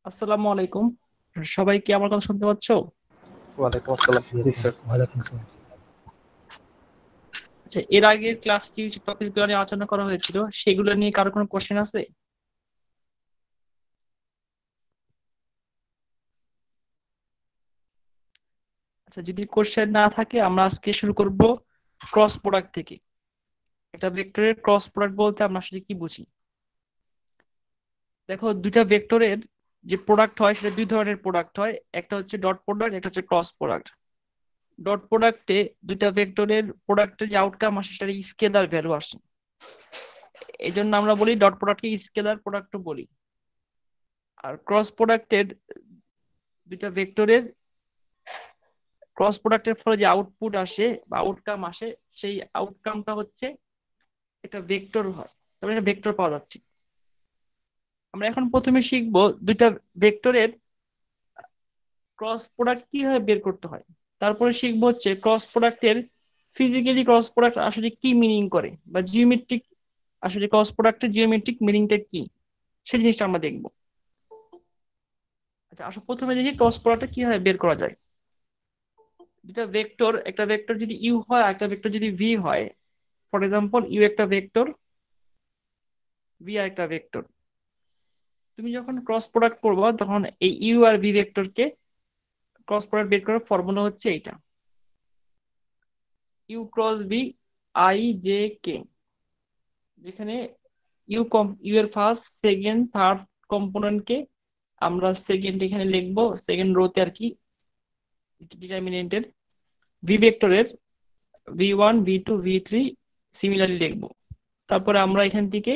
আসসালামু আলাইকুম। সবাই কি আমার কথা শুনতে পাচ্ছো? ওয়ালাইকুম আসসালাম, Yes, জি sir. স্যার। Walaikum salam. আচ্ছা, এর আগের ক্লাসটি যে টপিকগুলো নিয়ে আলোচনা করা হয়েছিল সেগুলো নিয়ে কারো কোনো কোশ্চেন আছে? আচ্ছা, যদি কোশ্চেন না থাকে আমরা আজকে শুরু করব ক্রস প্রোডাক্ট থেকে। একটা ভেক্টরের ক্রস প্রোডাক্ট বলতে আমরা আসলে কি বুঝি? দেখো, দুইটা ভেক্টরের যে প্রোডাক্ট হয় সেটা দুই ধরনের প্রোডাক্ট হয়, একটা হচ্ছে ডট প্রোডাক্ট, একটা হচ্ছে ক্রস প্রোডাক্ট। ডট প্রোডাক্টে দুইটা ভেক্টরের প্রোডাক্টের যে আউটকাম আসে সেটা স্কেলার ভ্যালু আসে, এই জন্য আমরা বলি ডট প্রোডাক্টকে স্কেলার প্রোডাক্টও বলি। আর ক্রস প্রোডাক্টের দুইটা ভেক্টরের ক্রস প্রোডাক্টের ফলে যে আউটপুট আসে বা আউটকাম আসে, সেই আউটকামটা হচ্ছে একটা ভেক্টর হয়, তাহলে একটা ভেক্টর পাওয়া যাচ্ছে। আমরা এখন প্রথমে শিখবো দুইটা ভেক্টরের ক্রস প্রোডাক্ট কিভাবে বের করতে হয়। তারপরে শিখবো হচ্ছে ক্রস প্রোডাক্টের ফিজিক্যালি ক্রস প্রোডাক্ট আসলে কি মিনিং করে, বা জিওমেট্রিক আসলে ক্রস প্রোডাক্টের জিওমেট্রিক মিনিংটা কি, সেই জিনিসটা আমরা দেখবো। আচ্ছা আসলে প্রথমে দেখি ক্রস প্রোডাক্টটা কিভাবে বের করা যায়। দুটা ভেক্টর, একটা ভেক্টর যদি ইউ হয় আর একটা ভেক্টর যদি ভি হয়, ফর এক্সাম্পল ইউ একটা ভেক্টর, ভি আর একটা ভেক্টর, তুমি যখন ক্রস প্রোডাক্ট করবে তখন এই ইউ আর ভি ভেক্টরকে ক্রস প্রোডাক্ট বের করার ফর্মুলা হচ্ছে এইটা, U cross V I J K, যেখানে ইউ এর ফার্স্ট সেকেন্ড থার্ড কম্পোনেন্টকে আমরা সেকেন্ড এখানে লিখবো, সেকেন্ড রোতে আর কি, ডিটারমিনেন্টের ভি ভেক্টরের ভি1 ভি2 ভি3 সিমিলারলি লিখবো। তারপরে আমরা এখান থেকে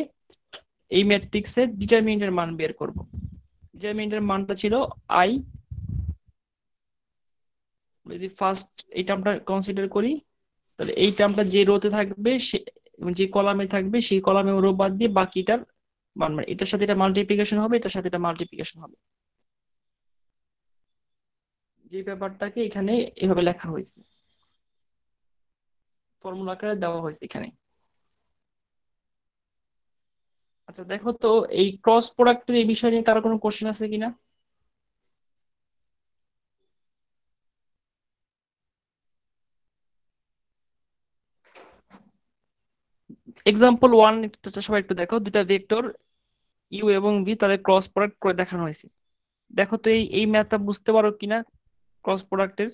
এই ম্যাট্রিক্সের ডিটারমিনেন্টের মান বের করব। ডিটারমিনেন্টের মানটা ছিল আই, যদি ফার্স্ট এই টার্মটা কনসিডার করি তাহলে এই টার্মটা যে রোতে থাকবে সে, যে কলামে থাকবে সেই কলামে রো বাদ দিয়ে বাকিটার মান, মানে এটার সাথে এটা মাল্টিপ্লিকেশন হবে, এটার সাথে এটা মাল্টিপ্লিকেশন হবে, যে ব্যাপারটাকে এখানে এভাবে লেখা হয়েছে, ফর্মুলা আকারে দেওয়া হয়েছে এখানে। আচ্ছা দেখো তো, এই ক্রস প্রোডাক্টের এই বিষয় নিয়ে কারো কোনো কোশ্চেন আছে কিনা? এক্সাম্পল ওয়ান সবাই একটু দেখো, দুটা ভেক্টর ইউ এবং ভি তাদের ক্রস প্রোডাক্ট করে দেখানো হয়েছে। দেখো তো এই ম্যাথটা বুঝতে পারো কিনা ক্রস প্রোডাক্টের।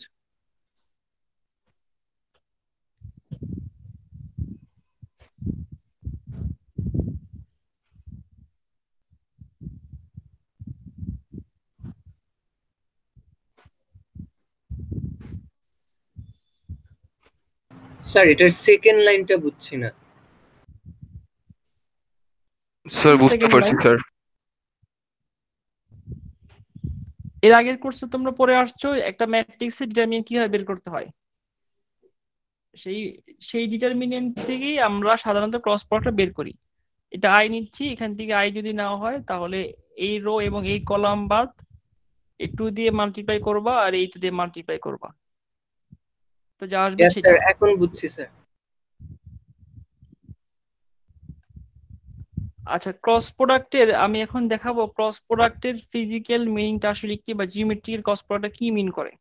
স্যার, এটার সেকেন্ড লাইনটা বুঝছি না। কি স্যার বুঝতে সেকেন্ড পারছি লাইন? স্যার। এর আগের কোর্সে তোমরা পড়ে আসছো একটা ম্যাট্রিক্সের ডিটারমিনেন্ট কিভাবে বের করতে হয়, সেই সেই ডিটারমিনেন্ট থেকেই আমরা সাধারণত ক্রস প্রোডাক্টটা বের করি। এটা আই নিচ্ছি, এখান থেকে আই যদি না হয় তাহলে এই রো এবং এই কলাম বাদ এই টু দিয়ে মাল্টিপ্লাই করবা আর এই টু দিয়ে মাল্টিপ্লাই করবা, তো যা আসবে ইয়েস সেটা। স্যার, এখন বুঝছি স্যার। আচ্ছা, ক্রস প্রোডাক্টের আমি এখন দেখাবো ক্রস প্রোডাক্টের ফিজিক্যাল মিনিংটা আসলে কি, বা জিওমেট্রিক ক্রস প্রোডাক্ট কি মিন করে।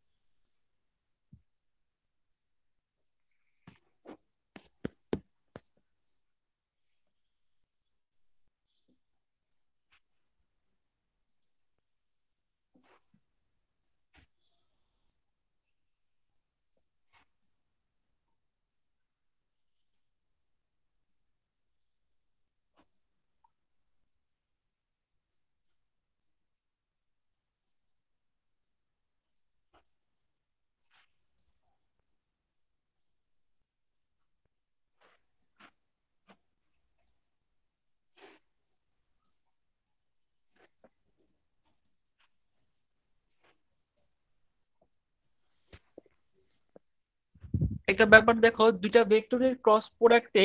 একটা ব্যাপার দেখো, দুইটা ভেক্টরের ক্রস প্রোডাক্টে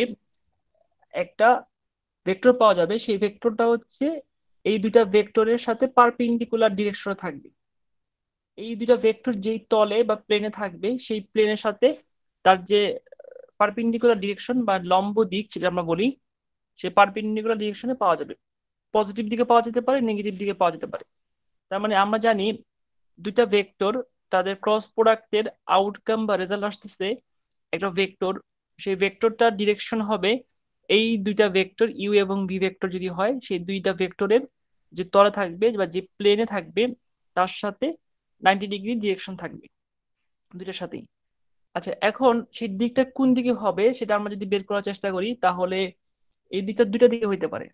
একটা ভেক্টর পাওয়া যাবে, সেই ভেক্টরটা হচ্ছে এই দুইটা ভেক্টরের সাথে পারপেন্ডিকুলার ডিরেকশনে থাকবে। এই দুইটা ভেক্টর যেই তলে বা প্লেনে থাকবে সেই প্লেনের সাথে তার যে পারপেন্ডিকুলার ডিরেকশন বা লম্ব দিক সেটা আমরা বলি, সে পারপেন্ডিকুলার ডিরেকশনে পাওয়া যাবে। পজিটিভ দিকে পাওয়া যেতে পারে, নেগেটিভ দিকে পাওয়া যেতে পারে। তার মানে আমরা জানি দুইটা ভেক্টর তাদের ক্রস প্রোডাক্টের আউটকাম বা রেজাল্ট আসতেছে একটা ভেক্টর, সেই ভেক্টরটার ডিরেকশন হবে এই দুইটা ভেক্টর ইউ এবং ভি ভেক্টর যদি হয় সেই দুইটা ভেক্টরের যে তলে থাকবে বা যে প্লেনে থাকবে তার সাথে 90 ডিগ্রি ডিরেকশন থাকবে দুইটার সাথেই। আচ্ছা, এখন সেই দিকটা কোন দিকে হবে সেটা আমরা যদি বের করার চেষ্টা করি তাহলে এই দিকটা দুইটা দিকে হইতে পারে।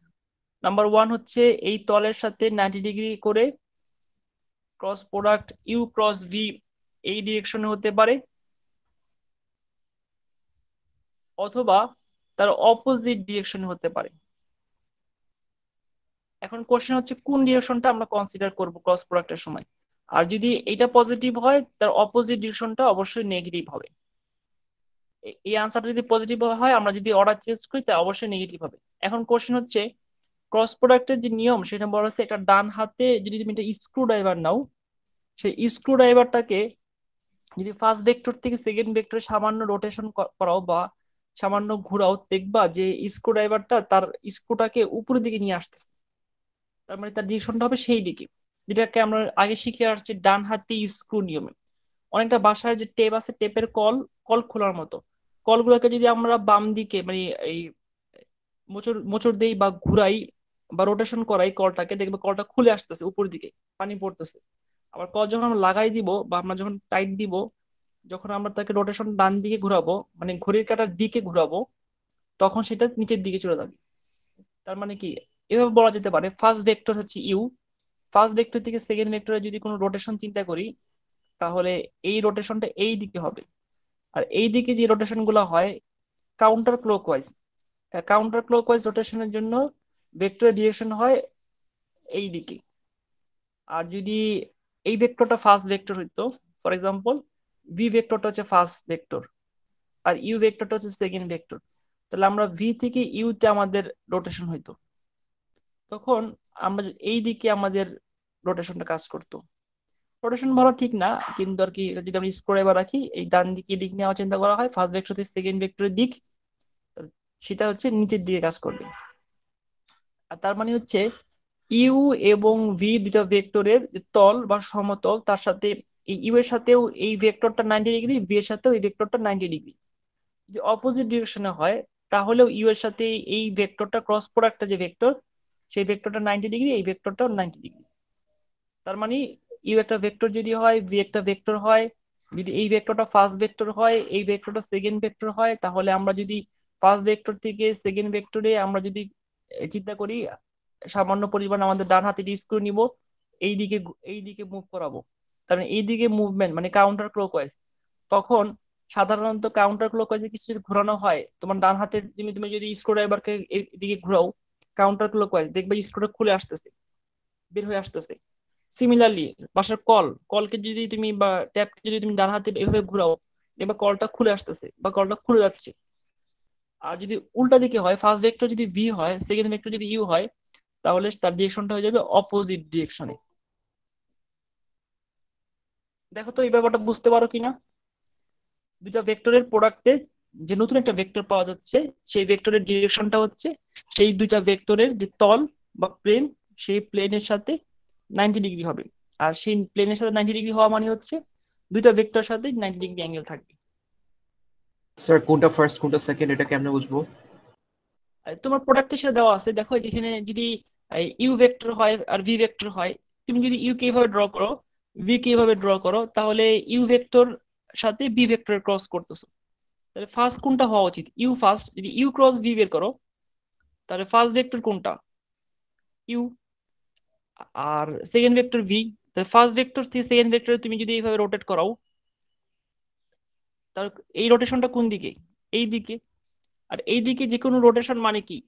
নাম্বার ওয়ান হচ্ছে এই তলের সাথে 90 ডিগ্রি করে cross product U cross V এই ডিরেকশনে হতে পারে, অথবা তার অপোজিট ডিরেকশনে হতে পারে। এখন কোশ্চেন হচ্ছে কোন ডিরেকশনটা আমরা কনসিডার করব ক্রস প্রোডাক্টের সময়। আর যদি এটা পজিটিভ হয় তার অপোজিট ডিরেকশনটা অবশ্যই নেগেটিভ হবে। এই আনসারটা যদি পজিটিভ হয়, আমরা যদি অর্ডার চেঞ্জ করি তা অবশ্যই নেগেটিভ হবে। এখন কোশ্চেন হচ্ছে ক্রস প্রোডাক্টের যে নিয়ম সেটা বলা হচ্ছে একটা ডান হাতে যদি তুমি একটা স্ক্রু ড্রাইভার নাও, সেই স্ক্রু ড্রাইভারটাকে যদি ফার্স্ট ভেক্টর থেকে সেকেন্ড ভেক্টরে সামান্য রোটেশন করাও বা সামান্য ঘোরাও, দেখবা যে স্ক্রু ড্রাইভারটা তার স্ক্রুটাকে উপরের দিকে নিয়ে আসতেছে। তার মানে তার ডিরেকশনটা হবে সেই দিকে, যেটাকে আমরা আগে শিখে আসছি ডান হাতি স্ক্রু নিয়মে। অনেকটা বাসায় যে টেপ আছে, টেপের কল, কল খোলার মতো কলগুলোকে যদি আমরা বাম দিকে মানে এই মোচড় মোচড় দেই বা ঘুরাই বা রোটেশন করাই কলটাকে, দেখবে কলটা খুলে আসতেছে উপর দিকে, পানি পড়তেছে। আবার কল যখন আমরা লাগাই দিব বা আমরা যখন টাইট দিব, যখন আমরা তাকে রোটেশন ডান দিকে ঘুরাবো মানে ঘড়ির কাঁটার দিকে ঘুরাবো, তখন সেটা নিচের দিকে চলে যাবে। তার মানে কি, এভাবে বলা যেতে পারে ফার্স্ট ভেক্টর হচ্ছে ইউ, ফার্স্ট ভেক্টর থেকে সেকেন্ড ভেক্টরে যদি কোনো রোটেশন চিন্তা করি তাহলে এই রোটেশনটা এই দিকে হবে। আর এই দিকে যে রোটেশন গুলো হয় কাউন্টার ক্লকওয়াইজ, কাউন্টার ক্লকওয়াইজ রোটেশনের জন্য ভেক্টরের ডিরেকশন হয় এই দিকে। আর যদি এই ভেক্টরটা ফার্স্ট ভেক্টর হইতো, ফর এক্সাম্পল ভি ভেক্টরটা হচ্ছে ফার্স্ট ভেক্টর আর ইউ ভেক্টরটা হচ্ছে সেকেন্ড ভেক্টর, তাহলে আমরা ভি থেকে ইউতে আমাদের রোটেশন হইতো, তখন আমরা এই দিকে আমাদের রোটেশনটা কাজ করতো। রোটেশন বলা ঠিক না, কিন্তু আর কি এটা যদি আমরা স্ক্রু ড্রাইভার রাখি এই ডান দিকে দিক নেওয়া চিন্তা করা হয় ফার্স্ট ভেক্টর থেকে সেকেন্ড ভেক্টরের দিক, সেটা হচ্ছে নিচের দিকে কাজ করবে। আর তার মানে হচ্ছে ইউ এবং ভি দুটা ভেক্টরের যে তল বা সমতল তার সাথে এই ইউ এর সাথেও এই ভেক্টরটা 90 ডিগ্রি, ভি এর সাথেও এই ভেক্টরটা 90 ডিগ্রি। যদি অপোজিট ডিরেকশনে হয় তাহলেও ইউ এর সাথে এই ভেক্টরটা ক্রস প্রোডাক্টটা যে ভেক্টর সেই ভেক্টরটা 90 ডিগ্রি, এই ভেক্টরটাও 90 ডিগ্রি। তার মানে ইউ একটা ভেক্টর যদি হয়, ভি একটা ভেক্টর হয়, যদি এই ভেক্টরটা ফার্স্ট ভেক্টর হয় এই ভেক্টরটা সেকেন্ড ভেক্টর হয়, তাহলে আমরা যদি ফার্স্ট ভেক্টর থেকে সেকেন্ড ভেক্টরে আমরা যদি চিন্তা করি সামান্য পরিমাণ আমাদের ডান হাতে স্ক্রু নিব, এই দিকে মুভ করাবো, তার মানে এই দিকে মুভমেন্ট মানে কাউন্টার ক্লকওয়াইজ। তখন সাধারণত কাউন্টার ক্লকওয়াইজে কিছু যদি ঘোরানো হয়, তোমার ডান হাতে তুমি যদি স্ক্রু ড্রাইভারকে এদিকে ঘোরাও কাউন্টার ক্লকওয়াইজ, দেখবে স্ক্রুটা খুলে আসতেছে, বের হয়ে আসতেছে। সিমিলারলি বাসার কলকে যদি তুমি বা ট্যাপকে যদি তুমি ডান হাতে এভাবে ঘুরাও, দেখবে কলটা খুলে আসতেছে বা কলটা খুলে যাচ্ছে। আর যদি উল্টা দিকে হয়, ফার্স্ট ভেক্টর যদি ভি হয় সেকেন্ড ভেক্টর যদি ইউ হয়, তাহলে তার ডিরেকশনটা হয়ে যাবে অপোজিট ডিরেকশনে। দেখো তো এই ব্যাপারটা বুঝতে পারো কিনা। দুইটা ভেক্টরের প্রোডাক্টে যে নতুন একটা ভেক্টর পাওয়া যাচ্ছে সেই ভেক্টরের ডিরেকশনটা হচ্ছে সেই দুইটা ভেক্টরের যে তল বা প্লেন সেই প্লেনের সাথে 90 ডিগ্রি হবে। আর সেই প্লেনের সাথে 90 ডিগ্রি হওয়া মানে হচ্ছে দুইটা ভেক্টরের সাথে 90 ডিগ্রি অ্যাঙ্গেল থাকবে। স্যার কোনটা ফার্স্ট কোনটা সেকেন্ড এটা কেমনে বুঝবো? আর তোমার প্রোডাক্টের সাথে দেওয়া আছে, দেখো যেখানে যদি ইউ ভেক্টর হয় আর ভি ভেক্টর হয়, তুমি যদি ইউ কে এইভাবে ড্র করো, ভি কে এইভাবে ড্র করো, তাহলে ইউ ভেক্টর সাথে বি ভেক্টর ক্রস করতেছো। তাহলে ফার্স্ট কোনটা হওয়া উচিত? U first. যদি ইউ ক্রস ভি বের করো তাহলে ফার্স্ট ভেক্টর কোনটা? ইউ। আর সেকেন্ড ভেক্টর ভি। তাহলে ফার্স্ট ভেক্টর থেকে সেকেন্ড ভেক্টরে তুমি যদি এইভাবে রোটেট করাও, তাহলে এই রোটেশনটা কোন দিকে? এই দিকে। আর এই দিকে যে কোনো রোটেশন মানে কি?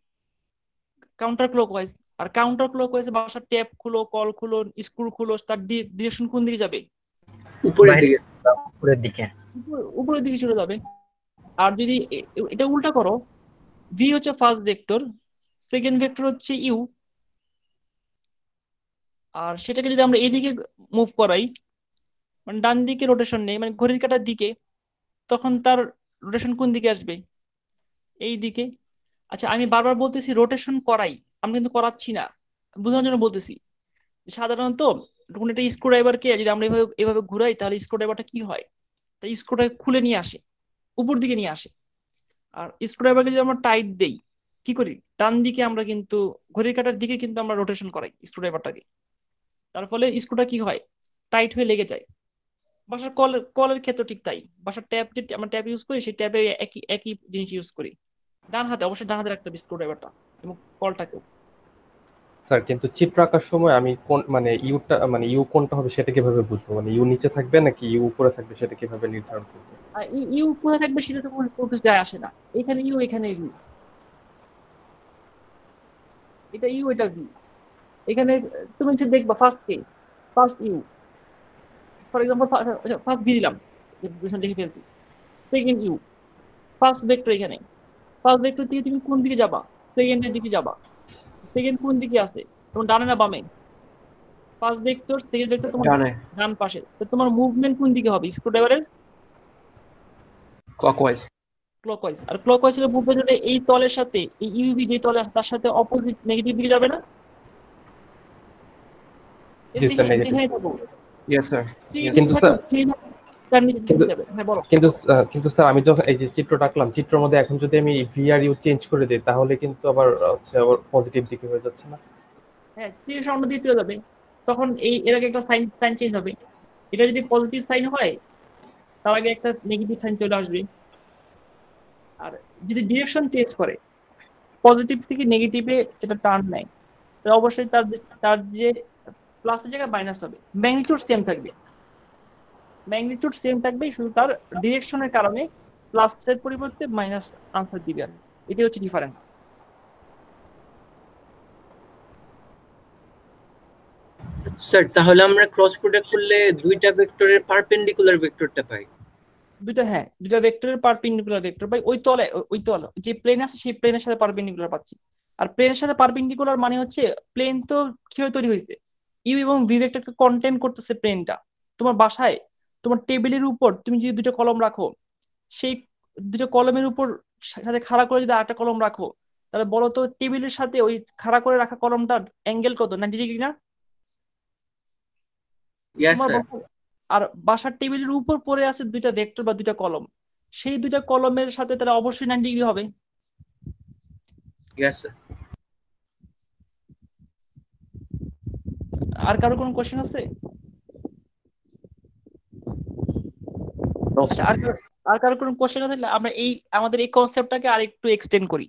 Counter clockwise. আর কাউন্টার ক্লকওয়াইজ বাসার ট্যাপ খুলো, কল খুলো, স্ক্রু খুলো, তার ডিরেকশন কোন দিকে যাবে? উপরের বাইরে, দিকে। উপরের দিকে। উপরের দিকে চলে যাবে। আর যদি এটা উল্টা করো, ভি হচ্ছে ফার্স্ট ভেক্টর, সেকেন্ড ভেক্টর হচ্ছে ইউ, আর সেটাকে যদি আমরা এইদিকে মুভ করাই মানে ডান দিকে রোটেশন নেই মানে ঘড়ির কাঁটার দিকে, তখন তার রোটেশন কোন দিকে আসবে? এই দিকে। আচ্ছা, আমি বারবার বলতেছি রোটেশন করাই, আমি কিন্তু করাচ্ছি না, বোঝানোর জন্য বলতেছি। সাধারণত কোন একটা স্ক্রুড্রাইভারকে যদি আমরা এভাবে এভাবে ঘুরাই, তাহলে স্ক্রুড্রাইভারটা কি হয়, তাই স্ক্রুড্রাইভার খুলে নিয়ে আসে, উপর দিকে নিয়ে আসে। আর স্ক্রুড্রাইভারকে যদি আমরা টাইট দেই, কি করি, ডান দিকে আমরা কিন্তু ঘড়ির কাঁটার দিকে কিন্তু আমরা রোটেশন করাই স্ক্রুড্রাইভারটাকে। তার ফলে স্ক্রুটা কি হয়, টাইট হয়ে লেগে যায়। বাসার কলের কলের ক্ষেত্রে ঠিক তাই। বাসার ট্যাপ যে আমরা ট্যাপ ইউজ করি, সেই ট্যাপে একই একই জিনিস ইউজ করি। ডান হাতে, অবশ্যই ডান হাতে রাখতে হবে স্ক্রুড্রাইভারটা এবং কলটাকেও। স্যার কিন্তু চিত্র আঁকার সময় আমি কোন মানে ইউটা মানে ইউ কোনটা হবে সেটা কিভাবে বুঝবো, মানে ইউ নিচে থাকবে নাকি ইউ উপরে থাকবে সেটা কিভাবে নির্ধারণ করবো? আর ইউ কোথায় থাকবে সেটা তো কোনো কোনো কিছু যায় আসে না। এখানে ইউ, এখানে ইউ, এটা ইউ, এটা ভি। এখানে তুমি হচ্ছে দেখবা ফার্স্ট কে, first U, for example first V দিলাম, লিখে ফেলছি। সেকেন্ড ইউ, ফার্স্ট ভেক্টর এখানে, ফার্স্ট ভেক্টর থেকে তুমি কোন দিকে যাবা, সেকেন্ডের দিকে যাবা। সেকেন্ড কোন দিকে আছে, তোমার ডানে না বামে? ফার্স্ট ভেক্টর, সেকেন্ড ভেক্টর তোমার ডানে, ডান পাশে, তো তোমার মুভমেন্ট কোন দিকে হবে স্ক্রুড্রাইভারের? ক্লকওয়াইজ। ক্লকওয়াইজ। আর ক্লকওয়াইজ এর মুভমেন্ট হলে এই তলের সাথে এই ইউভি যে তলে আছে তার সাথে অপোজিট নেগেটিভ দিকে যাবে না? এর জি স্যার, যেখানে নেগেটিভ। যেখানে থাকো, ইয়েস স্যার, থ্রি ইয়েস কিন্তু স্যার। স্যার থ্রি তার নিচে কিন্তু দিকে যাবে। হ্যাঁ বলো। কিন্তু কিন্তু স্যার আমি যখন এই যে চিত্রটা আঁকলাম, চিত্রের মধ্যে এখন যদি আমি ভি আর ইউ চেঞ্জ করে দিই তাহলে কিন্তু আবার হচ্ছে আবার পজিটিভ দিকে হয়ে যাচ্ছে না? হ্যাঁ, থ্রি সামনে দিয়ে চলে যাবে, তখন এই এর আগে একটা সাইন সাইন চেঞ্জ হবে। এটা যদি পজিটিভ সাইন হয়, তার আগে একটা নেগেটিভ সাইন চলে আসবে। আর যদি ডিরেকশন চেঞ্জ করে, পজিটিভ থেকে নেগেটিভে সেটা টার্ন নেয়, তো অবশ্যই তার যে প্লাসের জায়গায় মাইনাস হবে। ম্যাগনিটিউড সেম থাকবে, ম্যাগনিটিউড সেম থাকবে, শুধু তার ডিরেকশনের কারণে প্লাসের পরিবর্তে মাইনাস আনসার দিবে। আর এটাই হচ্ছে ডিফারেন্স। স্যার তাহলে আমরা ক্রস প্রোডাক্ট করলে দুইটা ভেক্টরের পারপেন্ডিকুলার ভেক্টরটা পাই। দুটো, হ্যাঁ, দুটো ভেক্টরের পারপেন্ডিকুলার ভেক্টর ভাই, ওই তলে যে প্লেন আছে সেই প্লেনের সাথে পারপেন্ডিকুলার পাচ্ছি। আর প্লেনের সাথে পারপেন্ডিকুলার মানে হচ্ছে প্লেন তো কিভাবে তৈরি হয়েছে, ইউ এবং ভি ভেক্টরকে কন্টেন্ট করতেছে প্লেনটা। তোমার বাসায় তোমার টেবিলের উপর তুমি যদি দুটো কলম রাখো, সেই দুটো কলমের উপর সাথে খাড়া করে যদি আরেকটা কলম রাখো, তাহলে বলো তো টেবিলের সাথে ওই খাড়া করে রাখা কলমটার অ্যাঙ্গেল কত, 90 ডিগ্রি না? ইয়াস তোমার স্যার। আর বাসার টেবিলের উপর পড়ে আছে দুইটা ভেক্টর বা দুইটা কলম, সেই দুইটা কলমের সাথে তারা অবশ্যই 90 ডিগ্রি হবে। Yes sir. আর কারো কোনো কোশ্চেন আছে? নো আচ্ছা, স্যার। আর কারো কোনো কোশ্চেন আছে? আমরা আমাদের এই কনসেপ্টটাকে আর একটু এক্সটেন্ড করি।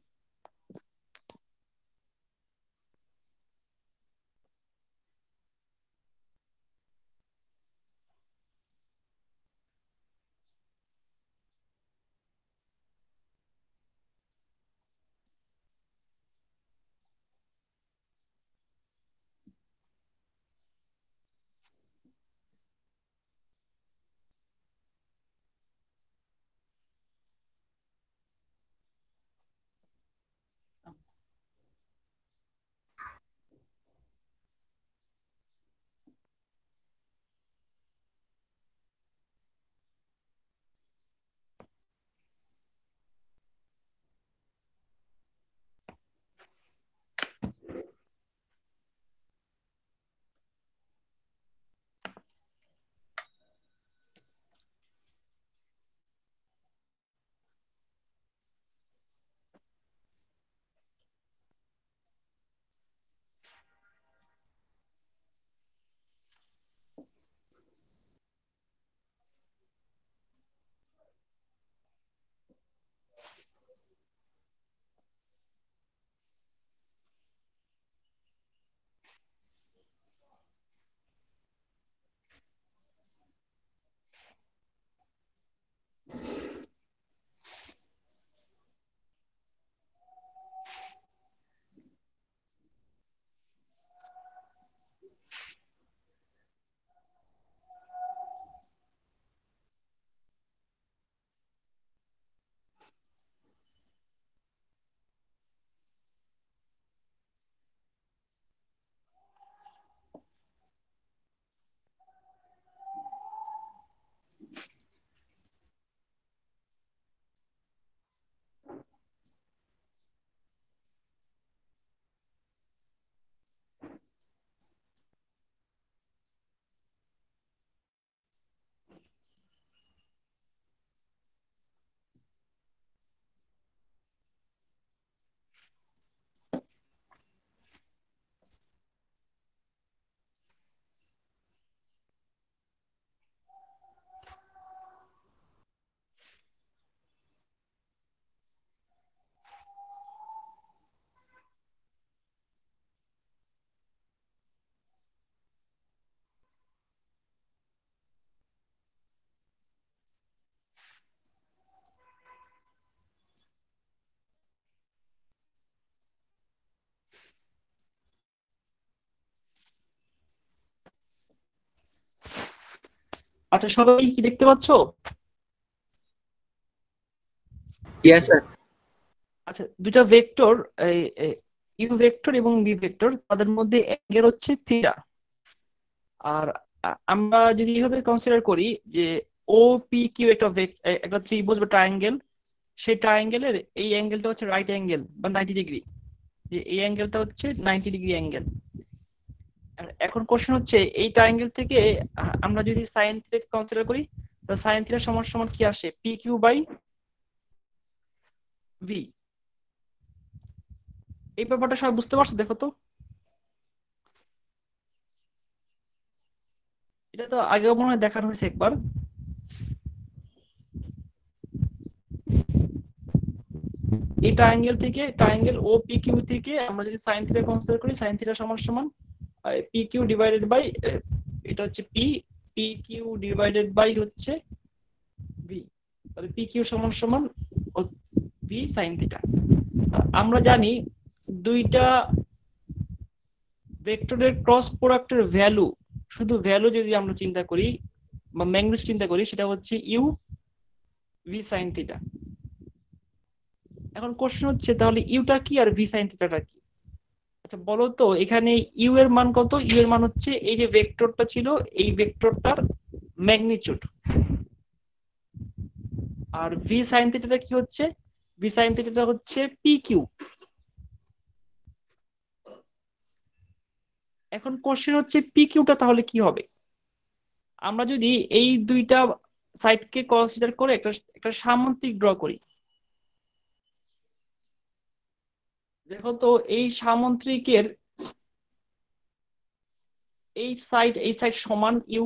আচ্ছা, সবাই কি দেখতে পাচ্ছ? Yes sir. আচ্ছা, দুটা ভেক্টর, ইউ ভেক্টর এবং ভি ভেক্টর, তাদের মধ্যে অ্যাঙ্গেল হচ্ছে থিটা। আর আমরা যদি এইভাবে কনসিডার করি যে ও পি কিউ একটা ত্রিভুজ বা ট্রায়াঙ্গেল, সেই ট্রায়াঙ্গেলের এই অ্যাঙ্গেলটা হচ্ছে রাইট অ্যাঙ্গেল বা 90 ডিগ্রি, যে এই অ্যাঙ্গেলটা হচ্ছে 90 ডিগ্রি অ্যাঙ্গেল। এখন কোশ্চেন হচ্ছে এই ট্রায়াঙ্গেল থেকে আমরা যদি সাইন থিটা কনসিডার করি, তো সাইন থিটা সমান সমান কি আসে? P Q by V. এই ব্যাপারটা সবাই বুঝতে পারছো? দেখো তো, এটা তো আগেও মনে হয় দেখানো হয়েছে একবার। এই ট্রায়াঙ্গেল ও পি কিউ থেকে আমরা যদি সাইন থিটা কনসিডার করি, সাইন থিটা সমান সমান পি কিউ ডিভাইডেড বাই, এটা হচ্ছে পি কিউ ডিভাইডেড বাই হচ্ছে ভি। তাহলে পি কিউ সমান সমান ভি সাইন থিটা। আমরা জানি দুইটা ভেক্টরের ক্রস প্রোডাক্টের ভ্যালু, শুধু ভ্যালু যদি আমরা চিন্তা করি বা ম্যাগনিটিউড চিন্তা করি, সেটা হচ্ছে ইউ ভি সাইন থিটা। এখন কোশ্চেন হচ্ছে তাহলে ইউটা কি আর ভি সাইন থিটাটা কি? আচ্ছা বলো তো, এখানে ইউ এর মান কত? ইউ এর মান হচ্ছে এই যে ভেক্টরটা ছিল, এই ভেক্টরটার ম্যাগনিটিউড। আর ভি সাইন থিটাটা কি হচ্ছে? ভি সাইন থিটাটা হচ্ছে পি কিউ। এখন কোশ্চেন হচ্ছে পি কিউটা তাহলে কি হবে? আমরা যদি এই দুইটা সাইডকে কনসিডার করে একটা একটা সামন্তিক ড্র করি, দেখো তো এই সামন্তিকের এই সাইড সমান ইউ,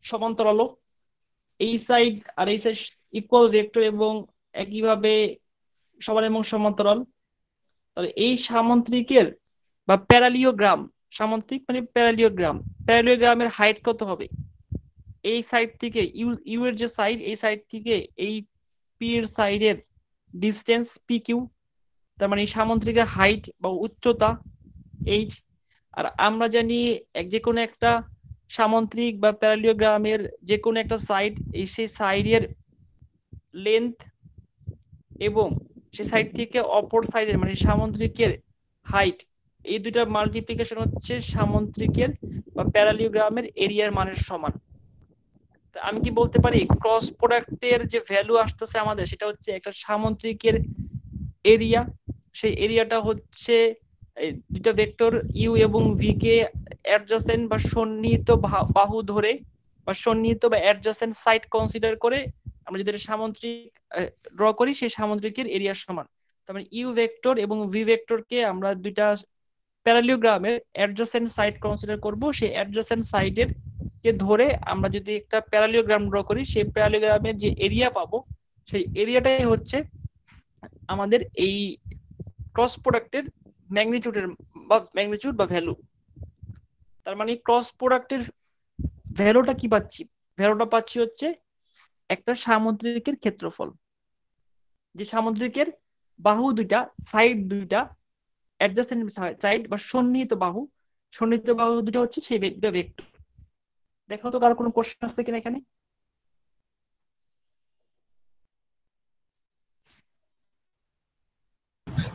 সমান্তরাল। এই সাইড আর এই সাইড ইকুয়াল ভেক্টর এবং একইভাবে সমান এবং সমান্তরাল। তাহলে এই সামন্তিকের বা প্যারালিওগ্রাম, সামন্তিক মানে প্যারালিওগ্রামের হাইট কত হবে? এই সাইড থেকে ইউ এর যে সাইড, এই সাইড থেকে এই পি এর সাইডের ডিস্টেন্স পি কিউ, তার মানে এই সামন্তিকের হাইট বা উচ্চতা এইচ। আর আমরা জানি যে কোনো একটা সামন্তিক বা প্যারালিওগ্রামের যে কোনো একটা সাইড, সেই সাইডের লেন্থ এবং সে সাইড থেকে অপর সাইডের মানে সামুদ্রিকের হাইট, এই দুইটার মাল্টিপ্লিকেশন হচ্ছে সামুদ্রিকের বা প্যারালিওগ্রামের এরিয়ার মানের সমান। আমি কি বলতে পারি ক্রস প্রোডাক্টের যে ভ্যালু আসতেছে আমাদের, সেটা হচ্ছে একটা সামুদ্রিকের এরিয়া। সেই এরিয়াটা হচ্ছে দুইটা ভেক্টর ইউ এবং ভি কে অ্যাডজাসেন্ট বা সন্নিহিত বাহু ধরে বা সন্নিহিত বা অ্যাডজাসেন্ট সাইড কনসিডার করে আমরা যদি সামুদ্রিক ড্র করি, সেই সামুদ্রিকের এরিয়ার সমান। তার মানে ইউ ভেক্টর এবং ভি ভেক্টরকে আমরা দুইটা প্যারালিওগ্রামের অ্যাডজাসেন্ট সাইড কনসিডার করব। সেই অ্যাডজাসেন্ট সাইডের কে ধরে আমরা যদি একটা প্যারালিওগ্রাম ড্র করি, সেই প্যারালিওগ্রামের যে এরিয়া পাবো, সেই এরিয়াটাই হচ্ছে আমাদের এই ক্রস প্রোডাক্টের ম্যাগনিটিউড বা ভ্যালু। তার মানে ক্রস প্রোডাক্টের ভ্যালুটা কি পাচ্ছি? ভ্যালুটা পাচ্ছি হচ্ছে একটা সামুদ্রিকের ক্ষেত্রফল, যে সামুদ্রিকের বাহু দুইটা, সাইড দুইটা, অ্যাডজাসেন্ট সাইড বা সন্নিহিত বাহু দুটো হচ্ছে সেই ভেক্টর। দেখো তো কার কোনো কোশ্চেন আসছে কিনা এখানে?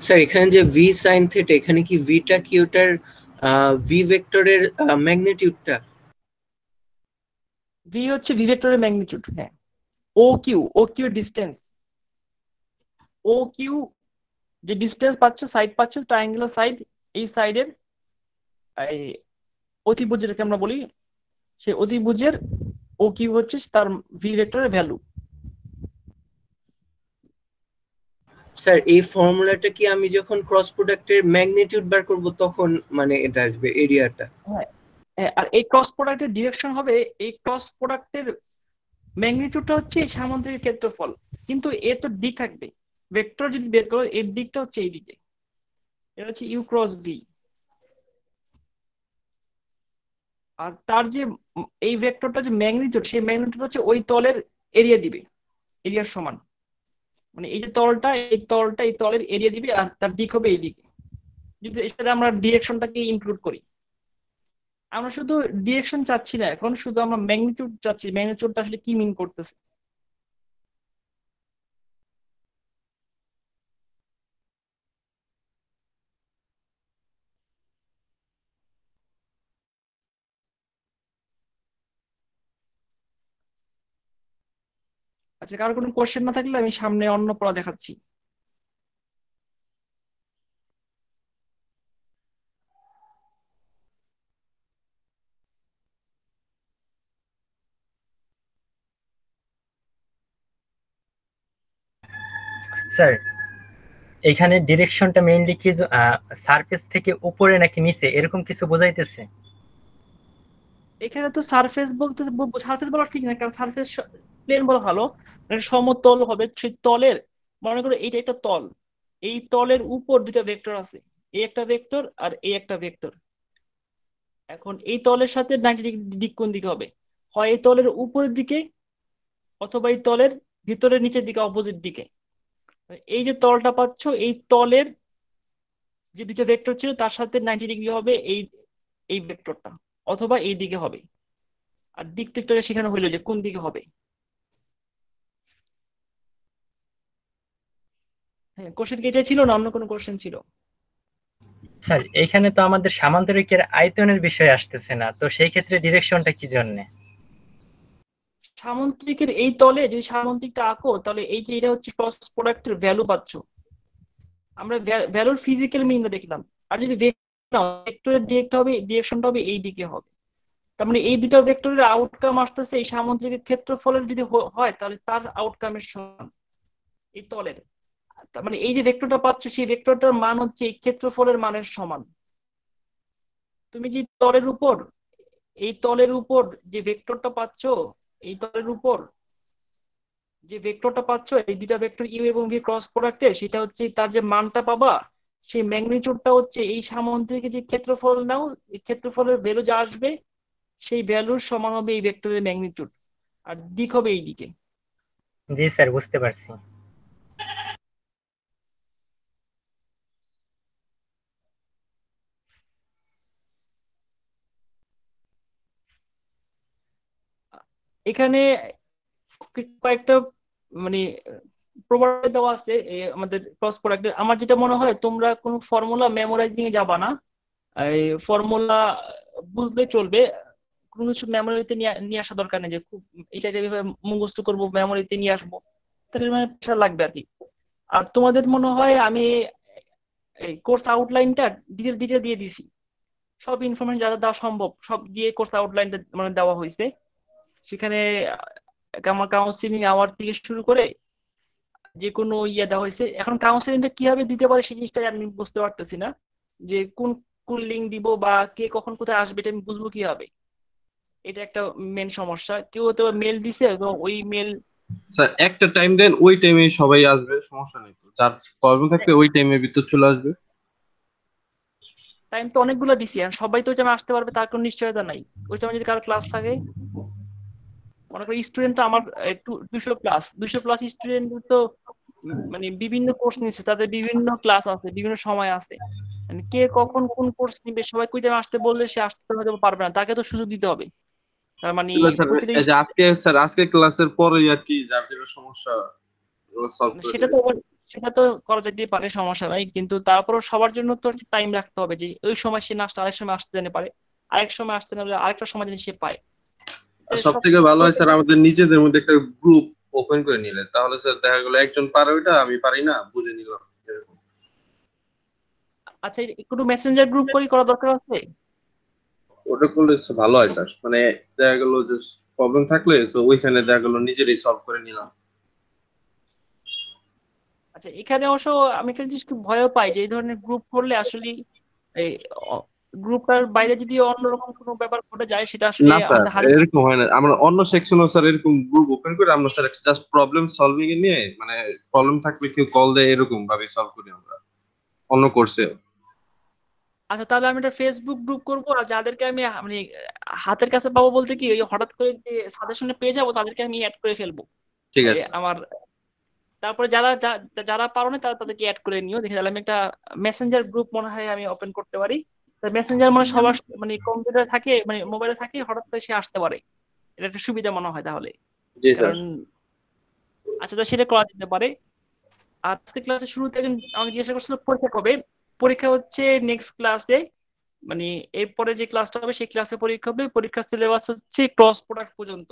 স্যার এখানে যে ভি সাইন থিটা, এখানে কি ভিটা কি ওটার ভি ভেক্টরের ম্যাগনিটিউডটা? ভি হচ্ছে ভি ভেক্টরের ম্যাগনিটিউড। হ্যাঁ, O Q distance, O Q যে ডিস্টেন্স পাচ্ছ, সাইড পাচ্ছ, ট্রায়াঙ্গুলার সাইড, এই সাইডের এই অতিভুজ যেটাকে আমরা বলি, সেই অতিভুজের ও কিউ হচ্ছে তার ভি ভেক্টরের ভ্যালু। স্যার এই ফর্মুলাটা কি আমি যখন ক্রস প্রোডাক্টের ম্যাগনিটিউড বার করব তখন মানে এটা আসবে এরিয়াটা? হ্যাঁ, আর এই ক্রস প্রোডাক্টের ডিরেকশন হবে, এই ক্রস প্রোডাক্টের ম্যাগনিটিউডটা হচ্ছে এই সামুদ্রিক ক্ষেত্রফল, কিন্তু এর তো দিক থাকবে। ভেক্টর যদি বের করো, এর দিকটা হচ্ছে এই দিকে, এটা হচ্ছে ইউ ক্রস ভি। আর তার যে এই ভেক্টরটা যে ম্যাগনিটিউড, সেই ম্যাগনিটিউড হচ্ছে ওই তলের এরিয়া দিবে, এরিয়ার সমান। মানে এই যে তলটা, এই তলের এরিয়া দিবে, আর তার দিক হবে এই দিকে, যদি এর সাথে আমরা ডিরেকশনটাকে ইনক্লুড করি। আমরা শুধু ডিরেকশন চাচ্ছি না, এখন শুধু আমরা ম্যাগনিটিউড চাচ্ছি, ম্যাগনিটিউডটা আসলে কি মিন করতেছে। আচ্ছা, কারো কোনো কোশ্চেন না থাকলে আমি সামনে অন্য পড়া দেখাচ্ছি। স্যার এখানে ডিরেকশনটা মেইনলি কি সারফেস থেকে উপরে নাকি নিচে এরকম কিছু বোঝাইতেছে? এখানে তো সারফেস বলতে, সারফেস বলা ঠিক না, কারণ সারফেস প্লেন বলা ভালো, মানে সমতল হবে। সেই তলের, মনে করো এইটা একটা তল, এই তলের উপর দুটা ভেক্টর আছে, এই একটা ভেক্টর আর এই একটা ভেক্টর। এখন এই তলের সাথে 90 ডিগ্রি দিক কোন দিকে হবে? হয় এই তলের উপরের দিকে, অথবা এই তলের ভিতরের নিচের দিকে, অপোজিট দিকে। এই যে তলটা পাচ্ছ, এই তলের যে দুটো ভেক্টর ছিল তার সাথে 90 ডিগ্রি হবে এই এই ভেক্টরটা, অথবা এই দিকে হবে। আর দিক তো একটু শেখানো হইলো যে কোন দিকে হবে। হ্যাঁ, কোশ্চেন কি এটাই ছিল না অন্য কোনো কোশ্চেন ছিল? স্যার এখানে তো আমাদের সামান্তরিকের আয়তনের বিষয় আসতেছে না, তো সেই ক্ষেত্রে ডিরেকশনটা কি জন্য? সামুদ্রিকের এই তলে যদি সামুদ্রিকটা আঁকো, তাহলে এই যে এটা হচ্ছে ক্রস প্রোডাক্টের ভ্যালু পাচ্ছ। আমরা ভ্যালুর ফিজিক্যাল মিনিংটা দেখলাম। আর যদি ভেক্টরের ডিরেক্ট হবে, ডিরেকশনটা হবে এই দিকে হবে। তার মানে এই দুটো ভেক্টরের আউটকাম আসতেছে এই সামুদ্রিকের ক্ষেত্রফলের যদি হয়, তাহলে তার আউটকামের সমান এই তলের। তার মানে এই যে ভেক্টরটা পাচ্ছ, সেই ভেক্টরটার মান হচ্ছে এই ক্ষেত্রফলের মানের সমান। তুমি যে তলের উপর, এই তলের উপর যে ভেক্টরটা পাচ্ছ, এই তলের উপর যে ভেক্টরটা পাচ্ছ, এই দুটা ভেক্টর ইউ এবং ভি ক্রস প্রোডাক্টে, সেটা হচ্ছে তার যে মানটা পাবা, সেই ম্যাগনিটিউডটা হচ্ছে এই সামুদ্রিকের যে ক্ষেত্রফল নাও, এই ক্ষেত্রফলের ভ্যালু যা আসবে সেই ভ্যালুর সমান হবে এই ভেক্টরের ম্যাগনিটিউড, আর দিক হবে এই দিকে। জি স্যার, বুঝতে পারছি। এখানে কয়েকটা মানে প্রবাদ দেওয়া আছে আমাদের ক্রস প্রোডাক্টের। আমার যেটা মনে হয়, তোমরা কোনো ফর্মুলা মেমোরাইজিং এ যাবা না, এই ফর্মুলা বুঝলে চলবে। কোনো কিছু মেমোরিতে নিয়ে নিয়ে আসা দরকার নেই যে খুব এটা যেভাবে মুখস্থ করবো, মেমোরিতে নিয়ে আসবো, তাহলে মানে প্রেশার লাগবে আর কি। আর তোমাদের মনে হয় আমি এই কোর্স আউটলাইনটা ডিটেল ডিটেল দিয়ে দিছি, সব ইনফরমেশন যা যা দেওয়া সম্ভব সব দিয়ে কোর্স আউটলাইনটা মানে দেওয়া হয়েছে। সেখানে আমার কাউন্সিলিং আওয়ার থেকে শুরু করে যে কোনো ইয়ে দেওয়া হয়েছে। এখন কাউন্সিলিংটা কিভাবে দিতে পারে সেই জিনিসটা আমি বুঝতে পারতেছি না, যে কোন কোন লিঙ্ক দিব বা কে কখন কোথায় আসবে এটা আমি বুঝবো কিভাবে। এটা একটা মেন সমস্যা। কেউ হয়তো মেল দিছে তো ওই মেল স্যার একটা টাইম দেন, ওই টাইমে সবাই আসবে, সমস্যা নেই তো। যার প্রবলেম থাকবে ওই টাইমের ভিতর চলে আসবে। টাইম তো অনেকগুলো দিছি, আর সবাই তো ওই টাইমে আসতে পারবে তার কোনো নিশ্চয়তা নাই। ওই টাইমে যদি কারো ক্লাস থাকে, মনে করি স্টুডেন্ট তো আমার 200 প্লাস স্টুডেন্ট তো মানে বিভিন্ন কোর্স নিচ্ছে, তাদের বিভিন্ন ক্লাস আছে, বিভিন্ন সময় আছে। মানে কে কখন কোন কোর্স নিবে, সবাই কোই টাইমে আসতে বললে সে আসতে হয়তো পারবে না, তাকে তো সুযোগ দিতে হবে। তার মানে স্যার প্রতিটা এই যে আজকে, স্যার আজকে ক্লাসের পরেই আর কি যার যেটা সমস্যা সলভ করে সেটা দিবে। তো সেটা তো করা যেতেই পারে, সমস্যা নাই, কিন্তু তারপরও সবার জন্য তো টাইম রাখতে হবে, যে ওই সময় সে না আসলে আরেক সময় আসতে যেতে পারে, আরেক সময় আসতে না হলে আরেকটা সময় যেন সে পায়। আর সব সব থেকে ভালো হয় প্রত্যেক- স্যার আমাদের নিজেদের মধ্যে একটা গ্রুপ ওপেন করে নিলে, তাহলে স্যার দেখা গেলো একজন পারে ওইটা, আমি পারি না, বুঝে নিলাম এরকম। আচ্ছা, একটু মেসেঞ্জার গ্রুপ করা দরকার আছে। ওটা করলে ভালো হয় স্যার, মানে দেখা গেলো যে প্রবলেম থাকলে তো ওইখানে দেখা গেলো নিজেরাই সলভ করে নিলাম। আচ্ছা, এখানে অবশ্য আমি একটা জিনিস খুব ভয়ও পাই যে এই ধরনের গ্রুপ করলে আসলে এই গ্রুপটার বাইরে যদি অন্যরকম কোনো ব্যাপার ঘটে যায়, সেটা আসলে না স্যার আমাদের হাতে এরকম হয় না, আমরা অন্য সেকশনও স্যার এরকম গ্রুপ ওপেন করে আমরা স্যার জাস্ট প্রবলেম সলভিং এ নিয়ে, মানে প্রবলেম থাকলে কেউ কল দেয় এরকম ভাবে সলভ করি আমরা অন্য কোর্সে। আচ্ছা, তাহলে আমি একটা ফেসবুক গ্রুপ করবো, আর যাদেরকে আমি মানে হাতের কাছে পাবো বলতে কি, ওই হঠাৎ করে যে সাজেশনে পেয়ে যাবো তাদেরকে আমি অ্যাড করে ফেলবো ঠিক এই আছে। আমার। তারপরে যারা যারা পারো না তারা তাদেরকে অ্যাড করে নিও, দেখে তাহলে আমি একটা মেসেঞ্জার গ্রুপ মনে হয় আমি ওপেন করতে পারি। মেসেঞ্জার মানে সবার মানে কম্পিউটারে থাকে, মানে মোবাইলে থাকে, হঠাৎ করে সে আসতে পারে, এটা একটা সুবিধা মনে হয় তাহলে। জি স্যার। কারণ আচ্ছা, তো সেটা করা যেতে পারে। আজকে ক্লাসের শুরুতে একজন আমাকে জিজ্ঞাসা করছিল পরীক্ষা কবে। পরীক্ষা হচ্ছে নেক্সট ক্লাসে, মানে এরপরে যে ক্লাসটা হবে সেই ক্লাসে পরীক্ষা হবে। পরীক্ষার সিলেবাস হচ্ছে ক্রস প্রোডাক্ট পর্যন্ত।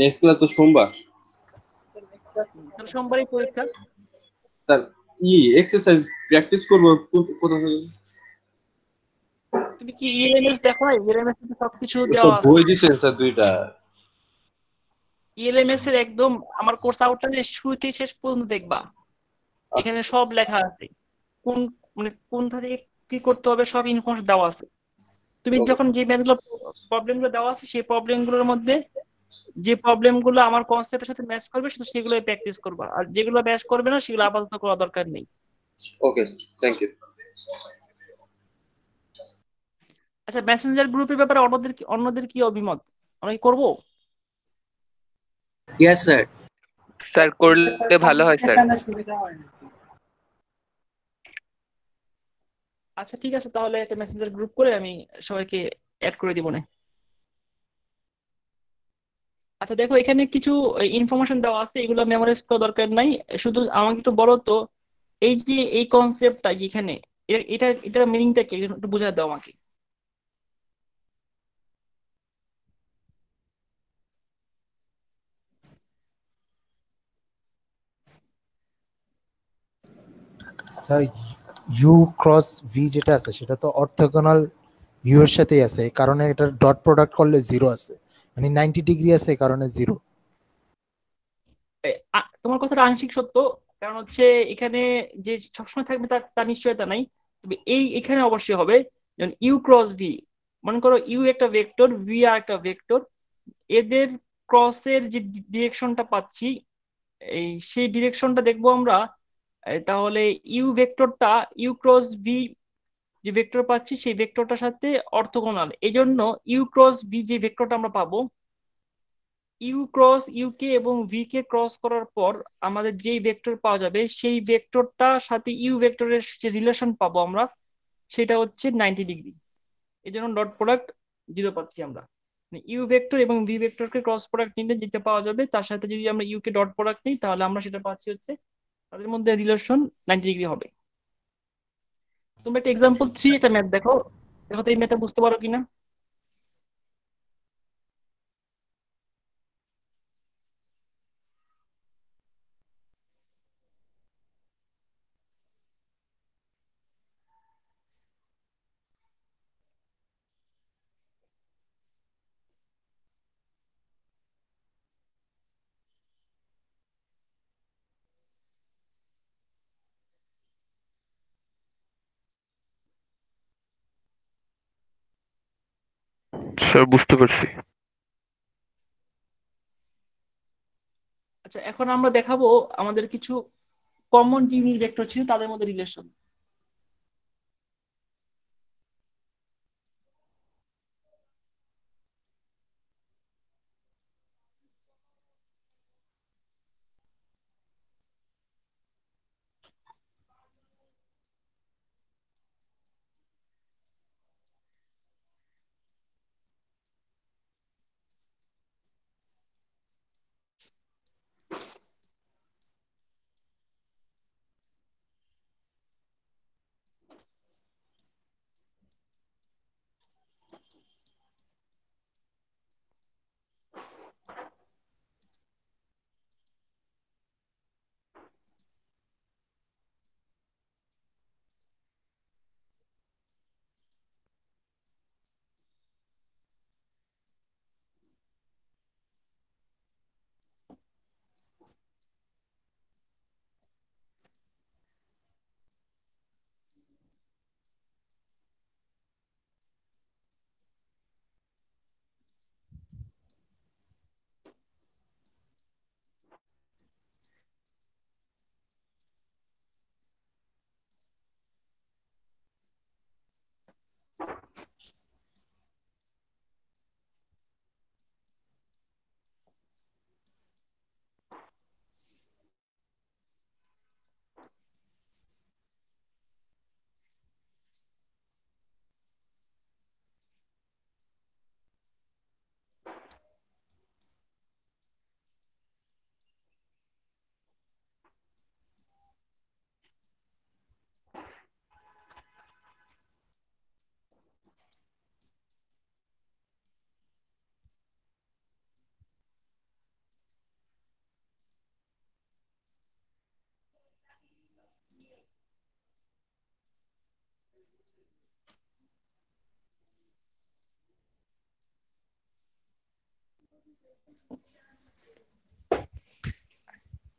নেক্সট ক্লাস তো সোমবার। তাহলে সোমবারই পরীক্ষা। স্যার এক্সারসাইজ প্র্যাকটিস করবো কোথা থেকে? তুমি কি ইএলএমএস দেখো না? ইএলএমএস এ সবকিছু সব দেওয়া আছে। বই দিচ্ছেন স্যার দুইটা। ইএলএমএস এর একদম আমার কোর্স আউটলাইনের শুরু থেকে শেষ পর্যন্ত দেখবা, এখানে সব লেখা আছে। কোন মানে কোন থেকে কি করতে হবে সব ইনফরমেশন দেওয়া আছে। তুমি যখন যে ম্যাথগুলো প্রবলেম গুলো দেওয়া আছে সেই প্রবলেম গুলোর মধ্যে যে প্রবলেম গুলো আমার কনসেপ্টের সাথে ম্যাচ করবে শুধু সেগুলোই প্র্যাকটিস করবা, আর যেগুলো ম্যাচ করবে না সেগুলো আপাতত করা দরকার নেই। Okay thank you. আচ্ছা, মেসেঞ্জার গ্রুপের ব্যাপারে অন্যদের কি অভিমত? আমরা কি করবো? Yes sir. স্যার করলে ভালো হয় স্যার। আচ্ছা ঠিক আছে, তাহলে একটা মেসেঞ্জার গ্রুপ করে আমি সবাইকে অ্যাড করে দিব না। আচ্ছা দেখো, এখানে কিছু ইনফরমেশন দেওয়া আছে, এগুলো মেমোরাইজ করা দরকার নাই। শুধু আমাকে একটু বলো তো, এই যে এই কনসেপ্টটা এখানে, এটার মিনিংটা কি একটু বুঝাই দাও আমাকে। স্যার ইউ ক্রস ভি যেটা আছে সেটা তো অর্থোগোনাল ইউ এর সাথেই আছে, এই কারণে এটা ডট প্রোডাক্ট করলে জিরো আছে, মানে 90 ডিগ্রি আছে এই কারণে জিরো। তোমার কথাটা আংশিক সত্য, কারণ হচ্ছে এখানে যে সবসময় থাকবে তার তার নিশ্চয়তা নাই। তবে এখানে অবশ্যই হবে। যেমন ইউ ক্রস ভি, মনে করো ইউ একটা ভেক্টর, ভি আর একটা ভেক্টর, এদের ক্রসের যে ডিরেকশনটা পাচ্ছি সেই ডিরেকশনটা দেখবো আমরা। তাহলে ইউ ভেক্টরটা, ইউ ক্রস ভি যে ভেক্টর পাচ্ছি সেই ভেক্টরটার সাথে অর্থোগোনাল। এই জন্য ইউ ক্রস ভি যে ভেক্টরটা আমরা পাবো, ইউ ক্রস ইউ কে এবং ভি কে ক্রস করার পর আমাদের যেই ভেক্টর পাওয়া যাবে সেই ভেক্টরটার সাথে ইউ ভেক্টরের যে রিলেশন পাবো আমরা, সেটা হচ্ছে 90 ডিগ্রি। এই জন্য ডট প্রোডাক্ট জিরো পাচ্ছি আমরা। ইউ ভেক্টর এবং ভি ভেক্টরকে ক্রস প্রোডাক্ট নিলে যেটা পাওয়া যাবে তার সাথে যদি আমরা ইউ কে ডট প্রোডাক্ট নিই তাহলে আমরা সেটা পাচ্ছি হচ্ছে তাদের মধ্যে রিলেশন 90 ডিগ্রি হবে। তুমি একটা এক্সাম্পল 3 একটা ম্যাথ দেখো, দেখো তো এই ম্যাথটা বুঝতে পারো কিনা। স্যার বুঝতে পারছি। আচ্ছা, এখন আমরা দেখাবো আমাদের কিছু কমন যে ইউনিট ভেক্টর ছিল তাদের মধ্যে রিলেশন।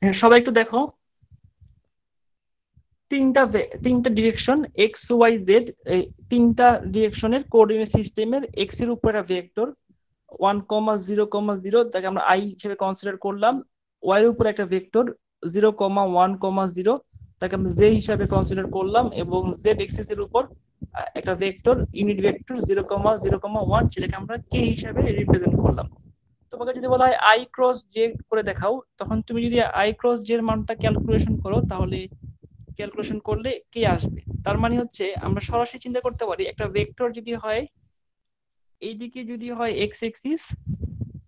হ্যাঁ, সবাই একটু দেখো, তিনটা ডিরেকশন এক্স ওয়াই জেড, এই তিনটা ডিরেকশনের কোঅর্ডিনেট সিস্টেমের এক্স এর উপর একটা ভেক্টর 1,0,0 তাকে আমরা আই হিসেবে কনসিডার করলাম। ওয়াই এর উপর একটা ভেক্টর 0,1,0 তাকে আমরা জে হিসাবে কনসিডার করলাম, এবং জেড এক্সিস এর উপর একটা ভেক্টর ইউনিট ভেক্টর 0,0,1 সেটাকে আমরা কে হিসাবে রিপ্রেজেন্ট করলাম। তোমাকে যদি বলা হয় আই ক্রস জে করে দেখাও, তখন তুমি যদি আই ক্রস জে এর মানটা ক্যালকুলেশন করো, তাহলে ক্যালকুলেশন করলে কে আসবে। তার মানে হচ্ছে আমরা সরাসরি চিন্তা করতে পারি, একটা ভেক্টর যদি হয় এইদিকে যদি হয় এক্স এক্সিস,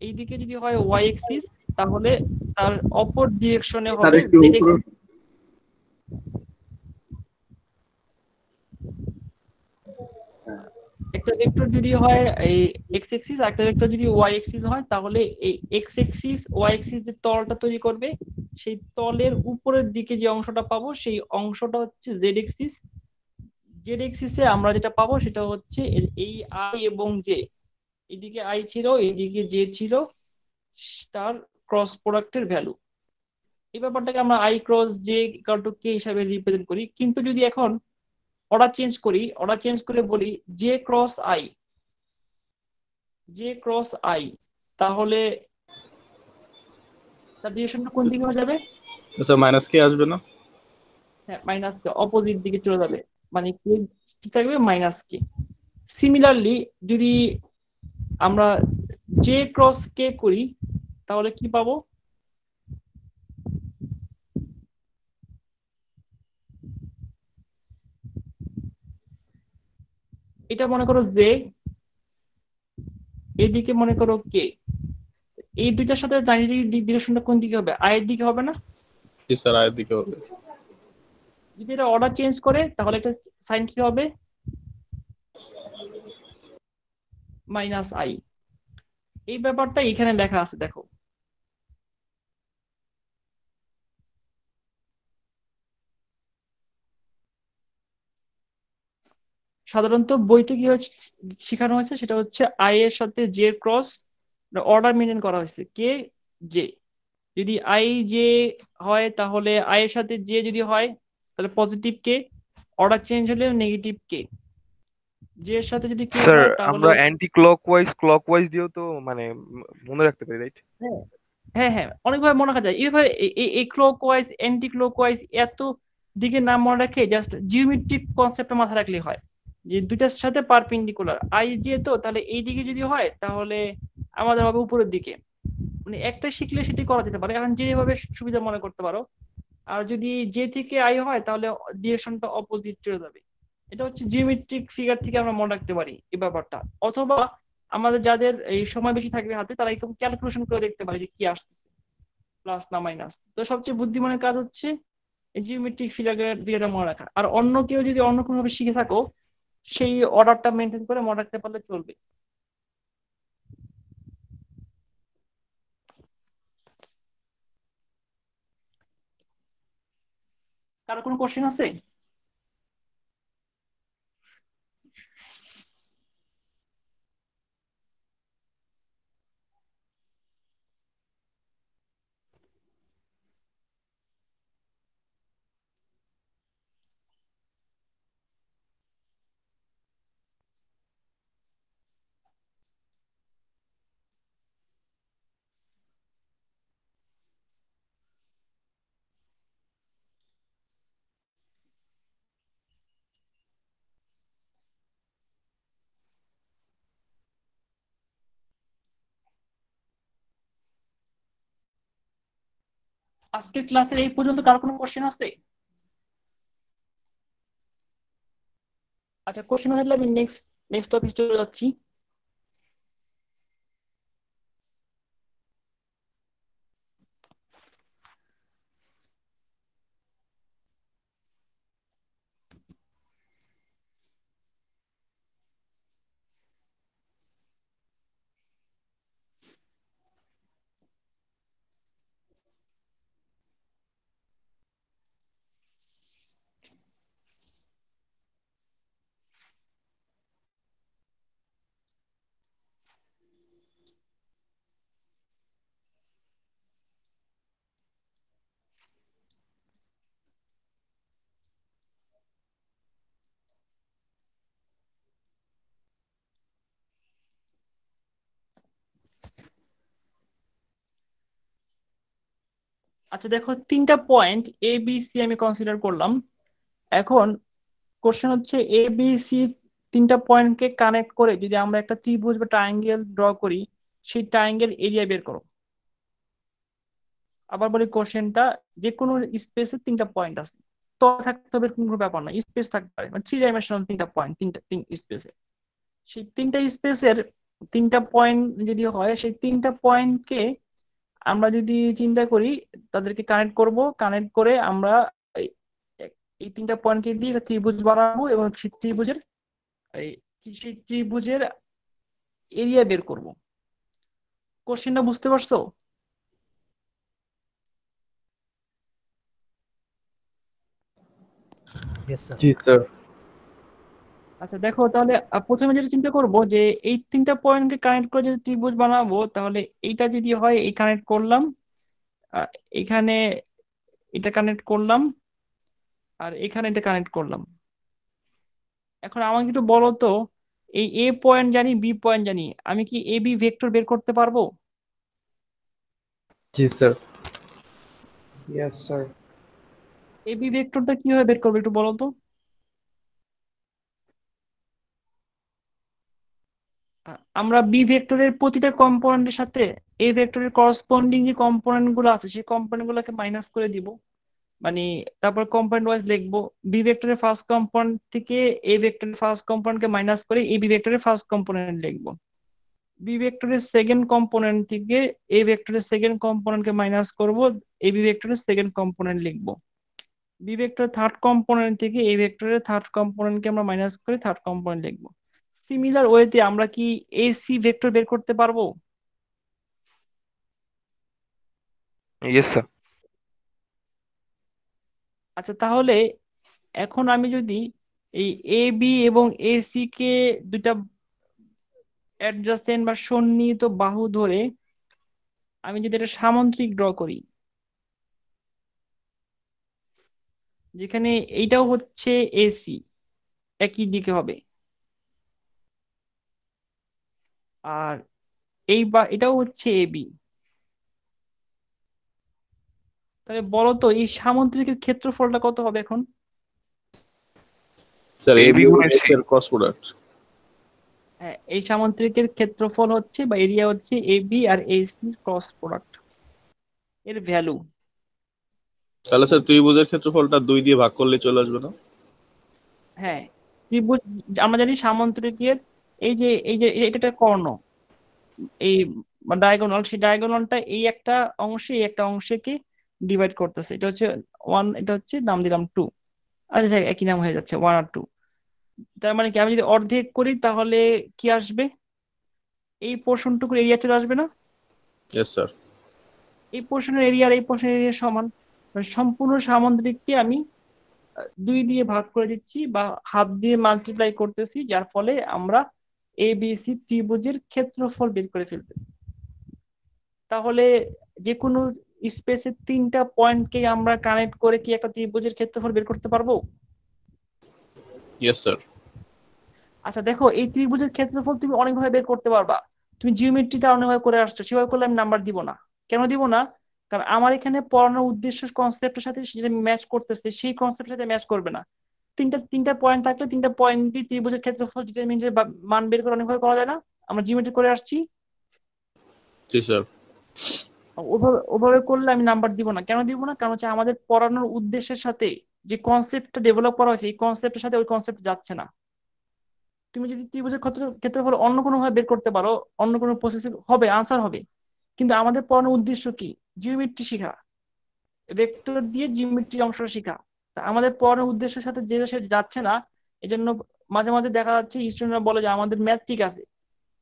এইদিকে যদি হয় ওয়াই এক্সিস, তাহলে তার অপর ডিরেকশনে তার হবে একটু জেড। উপরে একটা ভেক্টর যদি হয় এই এক্স এক্সিস, আর একটা ভেক্টর যদি ওয়াই এক্সিস হয়, তাহলে এই এক্স এক্সিস ওয়াই এক্সিস যে তলটা তৈরি করবে, সেই তলের উপরের দিকে যে অংশটা পাবো সেই অংশটা হচ্ছে জেড এক্সিস। জেড এক্সিসে আমরা যেটা পাবো সেটা হচ্ছে এই আই এবং জে, এইদিকে আই ছিল এইদিকে জে ছিল, তার ক্রস প্রোডাক্টের ভ্যালু। এই ব্যাপারটাকে আমরা i cross j equal to k হিসাবে রিপ্রেজেন্ট করি। কিন্তু যদি এখন অর্ডার চেঞ্জ করে বলি J cross I, J cross I, তাহলে তার ডিরেকশনটা কোন দিকে হয়ে যাবে? আচ্ছা, মাইনাস কে আসবে না? হ্যাঁ, মাইনাস কে, অপোজিট দিকে চলে যাবে, মানে কে ঠিক থাকবে মাইনাস কে। সিমিলারলি যদি আমরা জে ক্রস কে করি, তাহলে কি পাবো? এটা মনে করো জে, এইদিকে মনে করো কে, এই দুইটার সাথে ডিরেকশনটা কোন দিকে হবে? আই এর দিকে হবে না? জি স্যার, আয়ের দিকে হবে। যদি এটা অর্ডার চেঞ্জ করে, তাহলে এটা সাইন কি হবে? Minus I. এই ব্যাপারটা এখানে লেখা আছে, দেখো। সাধারণত বইতে কি শেখানো হয়েছে সেটা হচ্ছে আই এর সাথে জে ক্রস অর্ডার মেনটেন করা হয়েছে, কে জে। যদি আই জে হয়, তাহলে আই এর সাথে জে যদি হয় তাহলে পজিটিভ কে, অর্ডার চেঞ্জ হলে নেগেটিভ কে। জে এর সাথে যদি কে স্যার হয় তাহলে আমরা অ্যান্টি ক্লকওয়াইজ দিয়েও তো মানে মনে রাখতে পারি, রাইট? হ্যাঁ হ্যাঁ হ্যাঁ, অনেকভাবে মনে রাখা যায় এইভাবে। এই ক্লকওয়াইজ অ্যান্টি ক্লকওয়াইজ এত দিকে নাম মনে রাখে, জাস্ট জিওমেট্রিক কনসেপ্টে মাথায় রাখলেই হয় যে দুইটার সাথে পারপেন্ডিকুলার। আই জে তো তাহলে এই দিকে যদি হয় তাহলে আমাদের হবে উপরের দিকে। মানে একটা শিখলে সেটি করা যেতে পারে, এখন যেভাবে সুবিধা মনে করতে পারো। আর যদি জে থেকে আই হয় তাহলে ডিরেকশনটা অপোজিট চলে যাবে। এটা হচ্ছে জিওমেট্রিক ফিগার থেকে আমরা মনে রাখতে পারি এই ব্যাপারটা। অথবা আমাদের যাদের এই সময় বেশি থাকবে হাতে, তারা এরকম ক্যালকুলেশন করে দেখতে পারে যে কি আসতেছে, প্লাস না মাইনাস। তো সবচেয়ে বুদ্ধিমানের কাজ হচ্ছে এই জিওমেট্রিক ফিগারটা মনে রাখা। আর অন্য কেউ যদি অন্য কোনো ভাবে শিখে থাকো, সেই অর্ডারটা মেনটেন করে মনে রাখতে পারলে চলবে। কারো কোনো কোশ্চেন আছে? আজকের ক্লাসের এই পর্যন্ত কারো কোনো কোশ্চেন আছে? আচ্ছা, কোশ্চেন থাকলে আমি নেক্সট টপিক চলে যাচ্ছি। আচ্ছা দেখো, তিনটা পয়েন্ট এ বি সি আমি কনসিডার করলাম। এখন কোশ্চেন হচ্ছে এ বি সি তিনটা পয়েন্টকে কানেক্ট করে যদি আমরা একটা ত্রিভুজ বা ট্রায়াঙ্গেল ড্র করি, সেই ট্রায়াঙ্গেল এরিয়া বের করো। আবার বলি কোশ্চেনটা, যে কোনো স্পেসে তিনটা পয়েন্ট আছে, তো থাকতে হবে কোনো ব্যাপার না, স্পেস থাকতে পারে, মানে 3 ডাইমেনশনাল তিনটা পয়েন্ট, তিন স্পেসে। সেই তিনটা স্পেসের তিনটা পয়েন্ট যদি হয়, সেই তিনটা পয়েন্টকে আমরা যদি চিন্তা করি, তাদেরকে কানেক্ট করব, কানেক্ট করে আমরা এই এই তিনটা পয়েন্টকে দিয়ে একটা ত্রিভুজ বানাবো এবং এই সেই ত্রিভুজের এরিয়া বের করব। কোশ্চেনটা বুঝতে পারছো? Yes sir. জি স্যার। আচ্ছা দেখো তাহলে, প্রথমে যেটা চিন্তা করব যে এই তিনটা পয়েন্টকে কানেক্ট করে যদি ত্রিভুজ বানাবো, তাহলে এইটা যদি হয় এই কানেক্ট করলাম, আহ, এখানে এটা কানেক্ট করলাম, আর এখানে এটা কানেক্ট করলাম। এখন আমাকে একটু বলো তো, এই এ পয়েন্ট জানি, বি পয়েন্ট জানি, আমি কি এ বি ভেক্টর বের করতে পারবো? জি sir. Yes, sir. A B ভেক্টরটা কিভাবে বের করবো একটু বলো তো। আমরা বি ভেক্টরের প্রতিটা কম্পোনেন্টের সাথে এ ভেক্টরের করসপন্ডিং যে কম্পোনেন্ট গুলো আছে সেই কম্পোনেন্ট গুলোকে মাইনাস করে দিব, মানে তারপর কম্পোনেন্ট ওয়াইজ লিখবো। বি ভেক্টরের ফার্স্ট কম্পোনেন্ট থেকে এ ভেক্টরের ফার্স্ট কম্পোনেন্টকে মাইনাস করে এ বি ভেক্টরের ফার্স্ট কম্পোনেন্ট লিখবো। বি ভেক্টরের সেকেন্ড কম্পোনেন্ট থেকে এ ভেক্টরের সেকেন্ড কম্পোনেন্টকে মাইনাস করব, এ বি ভেক্টরের সেকেন্ড কম্পোনেন্ট লিখবো। বি ভেক্টরের থার্ড কম্পোনেন্ট থেকে এ ভেক্টরের থার্ড কম্পোনেন্টকে আমরা মাইনাস করে থার্ড কম্পোনেন্ট লিখবো। সিমিলার ওয়েতে আমরা কি এসি ভেক্টর বের করতে পারবো? Yes sir. আচ্ছা তাহলে এখন আমি যদি এই এ বি এবং এসি কে দুইটা অ্যাডজাসেন্ট বা সন্নিহিত বাহু ধরে আমি যদি এটা সামন্ত্রিক ড্র করি, যেখানে এইটাও হচ্ছে এসি, একই দিকে হবে, আর এই বা এটাও হচ্ছে এবি, তাহলে বলো তো এই সামুদ্রিকের ক্ষেত্রফলটা কত হবে এখন? স্যার AB এবি গুণের C। এর ক্রস প্রোডাক্ট। হ্যাঁ, এই সামুদ্রিকের ক্ষেত্রফল হচ্ছে বা এরিয়া হচ্ছে এবি আর এসি ক্রস প্রোডাক্ট এর ভ্যালু। তাহলে স্যার ত্রিভুজের ক্ষেত্রফলটা 2 দিয়ে ভাগ করলে চলে আসবে না? হ্যাঁ, ত্রিভুজ আমরা জানি সামুদ্রিকের এই যে এটা একটা কর্ণ, এই ডায়াগোনাল, সেই ডায়াগোনালটা এই একটা অংশে এই একটা অংশকে ডিভাইড করতেছে, এটা হচ্ছে 1, এটা হচ্ছে নাম দিলাম 2, আচ্ছা একই নাম হয়ে যাচ্ছে 1 আর 2। তার মানে কি, আমি যদি অর্ধেক করি তাহলে কি আসবে? এই পোর্শনটুকুর এরিয়া চলে আসবে না? Yes sir. এই পোর্শনের এরিয়া আর এই পোর্শনের এরিয়া সমান, মানে সম্পূর্ণ সামুদ্রিককে আমি 2 দিয়ে ভাগ করে দিচ্ছি বা হাফ দিয়ে মাল্টিপ্লাই করতেছি, যার ফলে আমরা এ বি সি ত্রিভুজের ক্ষেত্রফল বের করে ফেলতেছি। তাহলে যে কোনো স্পেসের তিনটা পয়েন্টকে আমরা কানেক্ট করে কি একটা ত্রিভুজের ক্ষেত্রফল বের করতে পারবো? Yes sir. আচ্ছা দেখো, এই ত্রিভুজের ক্ষেত্রফল তুমি অনেকভাবে বের করতে পারবা, তুমি জিওমেট্রিটা অনেকভাবে করে আসছো, সেভাবে করলে আমি নাম্বার দিব না। কেন দিব না? কারণ আমার এখানে পড়ানোর উদ্দেশ্য কনসেপ্টের সাথে যেটা ম্যাচ করতেছে সেই কনসেপ্টের সাথে ম্যাচ করবে না। তিনটা পয়েন্ট থাকলে তিনটা পয়েন্ট দিয়ে ত্রিভুজের ক্ষেত্রফল ডিটারমিনেন্টের মান বের করে অনেকভাবে করা যায় না? আমরা জিওমেট্রি করে আসছি, জি স্যার। ওভাবে ওভাবে করলে আমি নাম্বার দিব না। কেন দিব না? কারণ হচ্ছে আমাদের পড়ানোর উদ্দেশ্যের সাথে যে কনসেপ্টটা ডেভেলপ করা হয়েছে এই কনসেপ্টের সাথে ওই কনসেপ্ট যাচ্ছে না। তুমি যদি ত্রিভুজের ক্ষেত্রফল অন্য কোনো ভাবে বের করতে পারো, অন্য কোনো প্রসেসে হবে, আনসার হবে, কিন্তু আমাদের পড়ানোর উদ্দেশ্য কি? জিওমেট্রি শেখা, ভেক্টর দিয়ে জিওমেট্রি অংশটা শেখা। তা আমাদের পড়ানোর উদ্দেশ্যের সাথে যে সে যাচ্ছে না, এই জন্য মাঝে মাঝে দেখা যাচ্ছে স্টুডেন্টরা বলে যে আমাদের ম্যাথ ঠিক আছে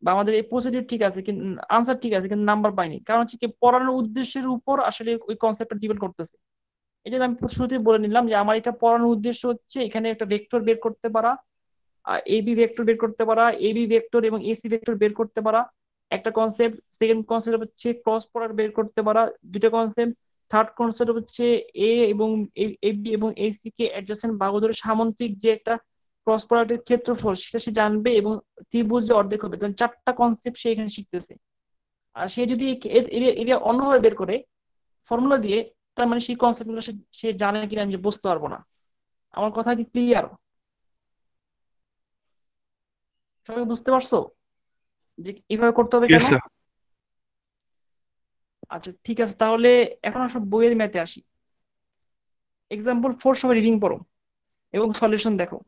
বা আমাদের এই প্রসিডিউর ঠিক আছে, কিন্তু আনসার ঠিক আছে কিন্তু নাম্বার পাইনি। কারণ হচ্ছে কি, পড়ানোর উদ্দেশ্যের উপর আসলে ওই কনসেপ্টটা ডিপেন্ড করতেছে। এই জন্য আমি শুরুতেই বলে নিলাম যে আমার এটা পড়ানোর উদ্দেশ্য হচ্ছে এখানে একটা ভেক্টর বের করতে পারা, এবি ভেক্টর বের করতে পারা, এবি ভেক্টর এবং এসি ভেক্টর বের করতে পারা, একটা কনসেপ্ট। সেকেন্ড কনসেপ্ট হচ্ছে ক্রস প্রোডাক্ট বের করতে পারা, দুটো কনসেপ্ট। থার্ড কনসেপ্ট হচ্ছে এ এবং এবি এবং এসি কে অ্যাডজাসেন্ট বাহু ধরে সামন্তিক যে একটা ক্রস প্রোডাক্টের ক্ষেত্রফল সেটা সে জানবে এবং ত্রিভুজ যে অর্ধেক হবে। তখন 4টা কনসেপ্ট সে এখানে শিখতেছে। আর সে যদি এরিয়া অন্যভাবে বের করে ফর্মুলা দিয়ে, তার মানে সেই কনসেপ্ট গুলো সে জানে কিনা আমি বুঝতে পারবো না। আমার কথা কি ক্লিয়ার? সবাই বুঝতে পারছো যে এইভাবে করতে হবে ইয়েস কেন? স্যার। আচ্ছা ঠিক আছে, তাহলে এখন আসলে বইয়ের ম্যাথে আসি। এক্সাম্পল 4 সবাই রিডিং পড়ো এবং সলিউশন দেখো।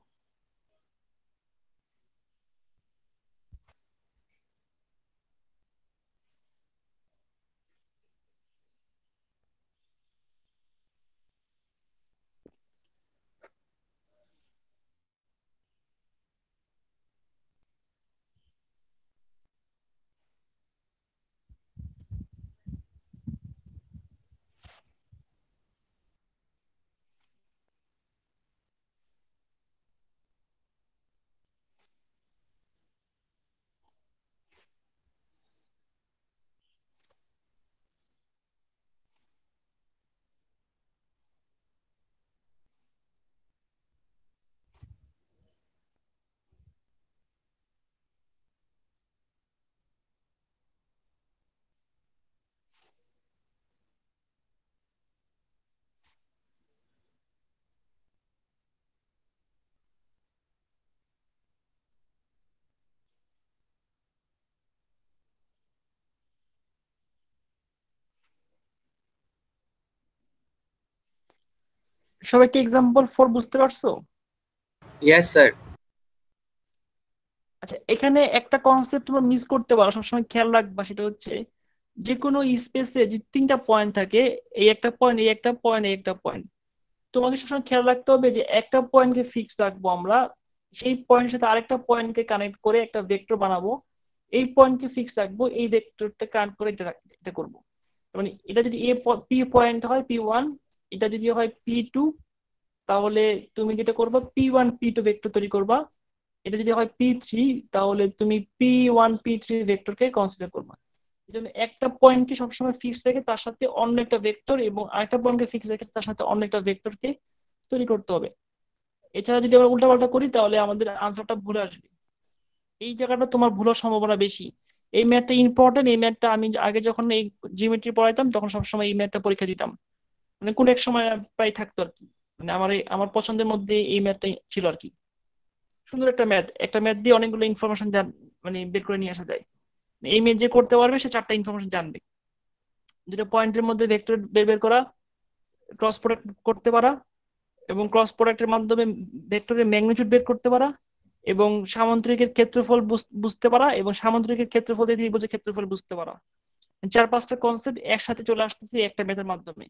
সবাই কি এক্সাম্পল 4 বুঝতে পারছো? Yes sir. আচ্ছা, এখানে একটা কনসেপ্ট তোমরা মিস করতে পারো, সবসময় খেয়াল রাখবা। সেটা হচ্ছে যে কোনো স্পেসে যদি 3টা পয়েন্ট থাকে, এই একটা পয়েন্ট, এই একটা পয়েন্ট, এই একটা পয়েন্ট, তোমাকে সবসময় খেয়াল রাখতে হবে যে একটা পয়েন্টকে ফিক্স রাখবো আমরা, সেই পয়েন্টের সাথে আরেকটা পয়েন্টকে কানেক্ট করে একটা ভেক্টর বানাবো, এই পয়েন্টকে ফিক্স রাখবো, এই ভেক্টরটা কানেক্ট করে এটা করবো। মানে এটা যদি পি পয়েন্ট হয় P1, এটা যদি হয় P2, তাহলে তুমি যেটা করবা P1 P2 ভেক্টর তৈরি করবা। এটা যদি হয় P3, তাহলে তুমি P1 P3 ভেক্টরকে কনসিডার করবা। এই জন্য একটা পয়েন্টকে সবসময় ফিক্স রেখে তার সাথে অন্য একটা ভেক্টর, এবং আরেকটা পয়েন্টকে ফিক্স রেখে তার সাথে অন্য একটা ভেক্টরকে তৈরি করতে হবে। এছাড়া যদি আমরা উল্টাপাল্টা করি তাহলে আমাদের আনসারটা ভুল আসবে। এই জায়গাটা তোমার ভুল হওয়ার সম্ভাবনা বেশি। এই ম্যাথটা ইম্পর্টেন্ট। এই ম্যাথটা আমি আগে যখন এই জিওমেট্রি পড়াইতাম তখন সবসময় এই ম্যাথটা পরীক্ষা দিতাম, মানে কোন এক সময় প্রায় থাকতো আর কি। মানে আমার পছন্দের মধ্যে এই ম্যাথটাই ছিল আর কি। সুন্দর একটা ম্যাথ, একটা ম্যাথ দিয়ে অনেকগুলো ইনফরমেশন মানে বের করে নিয়ে আসা যায়। এই ম্যাথ যে করতে পারবে সে 4টা ইনফরমেশন জানবে। দুটো পয়েন্টের মধ্যে ভেক্টর বের বের করা, ক্রস প্রোডাক্ট করতে পারা, এবং ক্রস প্রোডাক্টের মাধ্যমে ভেক্টরের ম্যাগনিটিউড বের করতে পারা, এবং সামান্তরিকের ক্ষেত্রফল বুঝতে পারা, এবং সামান্তরিকের ক্ষেত্রফল দিয়ে ত্রিভুজের ক্ষেত্রফল বুঝতে পারা। 4-5টা কনসেপ্ট একসাথে চলে আসতেছে একটা ম্যাথের মাধ্যমে।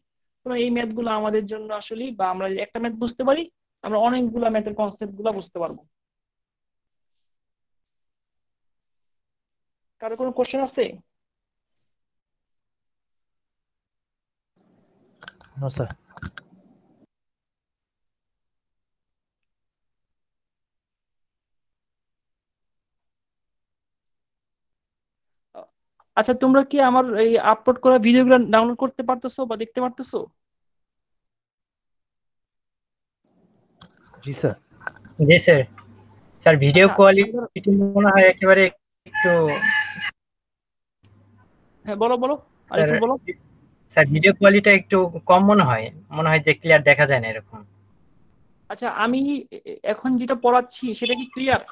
তো এই ম্যাথ গুলো আমাদের জন্য আসলে, বা আমরা যদি একটা ম্যাথ বুঝতে পারি, আমরা অনেকগুলো ম্যাথের কনসেপ্ট গুলো বুঝতে পারবো। কারো কোনো কোশ্চেন আছে? No sir. আচ্ছা, তোমরা কি আমার এই আপলোড করা ভিডিওগুলো ডাউনলোড করতে পারতেছো বা দেখতে পারতেছো? জি স্যার। জি স্যার। স্যার ভিডিও আচ্ছা, কোয়ালিটি মনে হয় একেবারে একটু, হ্যাঁ বলো বলো, স্যার আরিফুল বলো। স্যার ভিডিও কোয়ালিটি একটু কম মনে হয় যে ক্লিয়ার দেখা যায় না এরকম। আচ্ছা, আমি এখন যেটা পড়াচ্ছি সেটা কি ক্লিয়ার?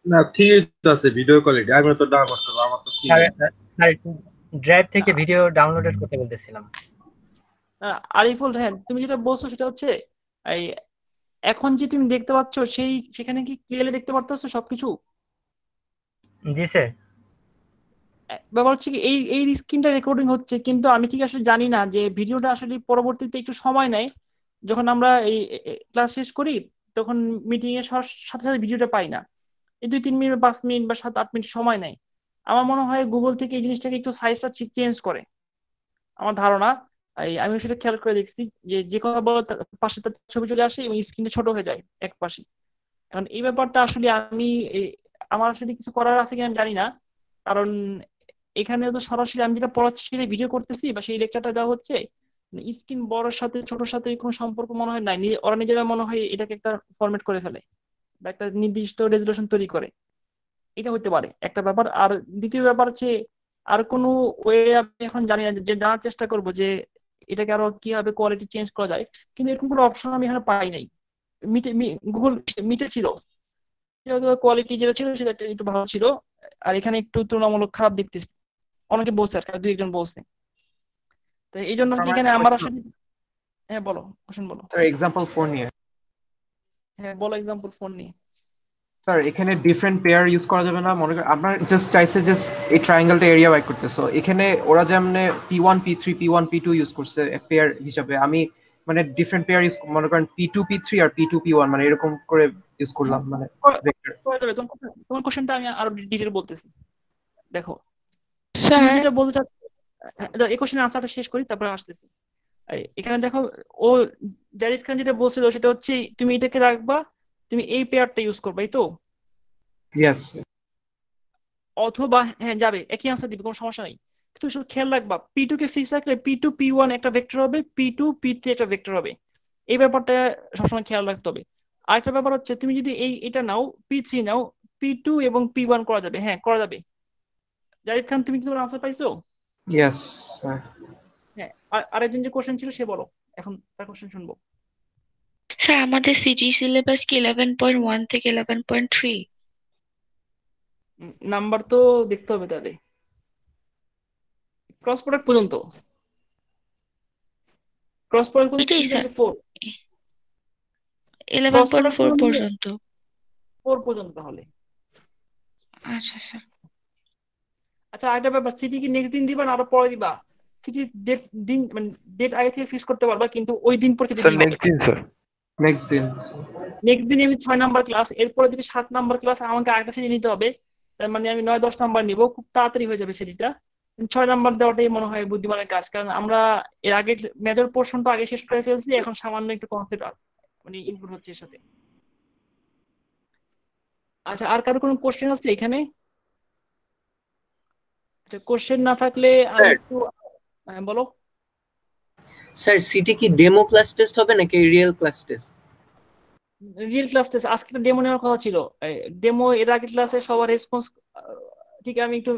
না ঠিক আছে ভিডিও কোয়ালিটি আমি তো ডাউন করতে পারবো, আমার তো ঠিক স্যার আছে। স্যার ড্রাইভ থেকে ভিডিও ডাউনলোডের কথা বলতেছিলাম। আরিফুল, হ্যাঁ তুমি যেটা বলছো সেটা হচ্ছে এই এখন যে তুমি দেখতে পাচ্ছ সেখানে কি ক্লিয়ারলি দেখতে পারতেছো সবকিছু? জি স্যার। ব্যাপার হচ্ছে কি, এই স্ক্রিনটা রেকর্ডিং হচ্ছে, কিন্তু আমি ঠিক আসলে জানি না যে ভিডিওটা আসলে পরবর্তীতে একটু সময় নেয়। যখন আমরা এই ক্লাস শেষ করি তখন মিটিং এর সাথে সাথে ভিডিওটা পাই না। এই 2-3 মিনিট, 5 মিনিট বা 7-8 মিনিট সময় নেয়। আমার মনে হয় গুগল থেকে এই জিনিসটাকে একটু সাইজটা চেঞ্জ করে, আমার ধারণা। আমি সেটা খেয়াল করে দেখছি যে যে কথা বলো তার পাশে তার ছবি চলে আসে এবং স্ক্রিনটা ছোট হয়ে যায় এক পাশে। এখন এই ব্যাপারটা আসলে আমার আসলে কিছু করার আছে কিনা আমি জানি না, কারণ এখানে তো সরাসরি আমি যেটা পড়াচ্ছি সেটা ভিডিও করতেছি বা সেই লেকচারটা দেওয়া হচ্ছে, স্ক্রিন বড়র সাথে ছোটর সাথে কোনো সম্পর্ক মনে হয় নাই। ওরা নিজেরা মনে হয় এটাকে একটা ফরম্যাট করে ফেলে বা একটা নির্দিষ্ট রেজুলেশন তৈরি করে। এটা হতে পারে একটা ব্যাপার। আর দ্বিতীয় ব্যাপার হচ্ছে আর কোনো ওয়ে আমি এখন জানি না, যে জানার চেষ্টা করব যে এটাকে আরো কিভাবে কোয়ালিটি চেঞ্জ করা যায়, কিন্তু এরকম কোনো অপশন আমি এখানে পাই নাই। গুগল মিটে ছিল, কোয়ালিটি যেটা ছিল সেটা একটু ভালো ছিল, আর এখানে একটু তুলনামূলক খারাপ দেখতেছি, অনেকে বলছে আর কি, দুই একজন বলছে। তো এই জন্য আর কি এখানে আমার আসলে, হ্যাঁ বলো হোসেন বলো। স্যার এক্সাম্পল 4 নিয়ে, হ্যাঁ বলো এক্সাম্পল ফোন নিয়ে। স্যার এখানে ডিফারেন্ট পেয়ার ইউজ করা যাবে না? মনে করেন আপনার জাস্ট চাইছে জাস্ট এই ট্রায়াঙ্গেলটা এরিয়া বাই করতে, সো এখানে ওরা যেমন P1 P3 P1 P2 use করছে পেয়ার হিসাবে, আমি মানে ডিফারেন্ট পেয়ার ইউজ, মনে করেন P2 P3 আর P2 P1 মানে এরকম করে ইউজ করলাম মানে ভেক্টর। করা যাবে। তোমার কোশ্চেনটা আমি আরো ডিটেইল বলতেছি। দেখো তুমি স্যার যেটা বলতে চাচ্ছ, এই কোশ্চেনের আনসারটা শেষ করি তারপরে আসতেছি। এখানে দেখো ও জারিদ খান যেটা বলছিল সেটা হচ্ছে তুমি এটাকে রাখবা, তুমি এই পেয়ারটা ইউজ করবা, এই তো? ইয়েস। অথবা হ্যাঁ যাবে, একই আনসার দিবে, কোনো সমস্যা নাই। কিন্তু শুধু খেয়াল রাখবা P2 কে ফিক্স রাখলে P2 P1 একটা ভেক্টর হবে, P2 P3 একটা ভেক্টর হবে। এই ব্যাপারটা সবসময় খেয়াল রাখতে হবে। আরেকটা ব্যাপার হচ্ছে তুমি যদি এটা নাও P3 নাও, P2 এবং P1 করা যাবে, হ্যাঁ করা যাবে। জারিদ খান তুমি কি তোমার আনসার পাইছো? Yes sir. হ্যাঁ, আরেকজন যে কোশ্চেন ছিল সে বলো, এখন তার কোশ্চেন শুনবো। স্যার আমাদের সিজি সিলেবাস কি 11.1 থেকে 11.3? নাম্বার তো দেখতে হবে তাহলে, ক্রস প্রোডাক্ট পর্যন্ত, ক্রস প্রোডাক্ট পর্যন্ত এটাই 3 স্যার, থেকে 4, ক্রস প্রোডাক্ট 11.4 পর্যন্ত। 4 পর্যন্ত তাহলে। আচ্ছা স্যার। আচ্ছা আরেকটা ব্যাপার, সিটি কি নেক্সট দিন দিবা না আরো পরে দিবা? সিটি ডেট দিন মানে ডেট আগে থেকে ফিক্স করতে পারবা, কিন্তু ওই দিন পরীক্ষা স্যার দিতেই হবে। নেক্সট দিন স্যার। নেক্সট দিন। নেক্সট দিন আমি 6 নাম্বার ক্লাস, এরপরে যদি 7 নাম্বার ক্লাস আমাকে আরেকটা সিটি নিতে হবে, তার মানে আমি 9-10 নাম্বার নিব, খুব তাড়াতাড়ি হয়ে যাবে সিটিটা। 6 নাম্বার দেওয়াটাই মনে হয় বুদ্ধিমানের কাজ, কারণ আমরা এর আগে মেজর পোর্শনটা আগে শেষ করে ফেলছি, এখন সামান্য একটু কনসেপ্ট মানে ইনপুট হচ্ছে এর সাথে। আচ্ছা আর কারো কোনো কোশ্চেন আছে এখানে? আচ্ছা কোশ্চেন না থাকলে আমি স্যার একটু, হ্যাঁ বলো। স্যার সিটি কি ডেমো ক্লাস টেস্ট হবে নাকি real class test? Real class test, আজকে তো ডেমো নেওয়ার কথা ছিল। ডেমো এর আগের ক্লাসে সবার রেসপন্স ঠিক আমি একটু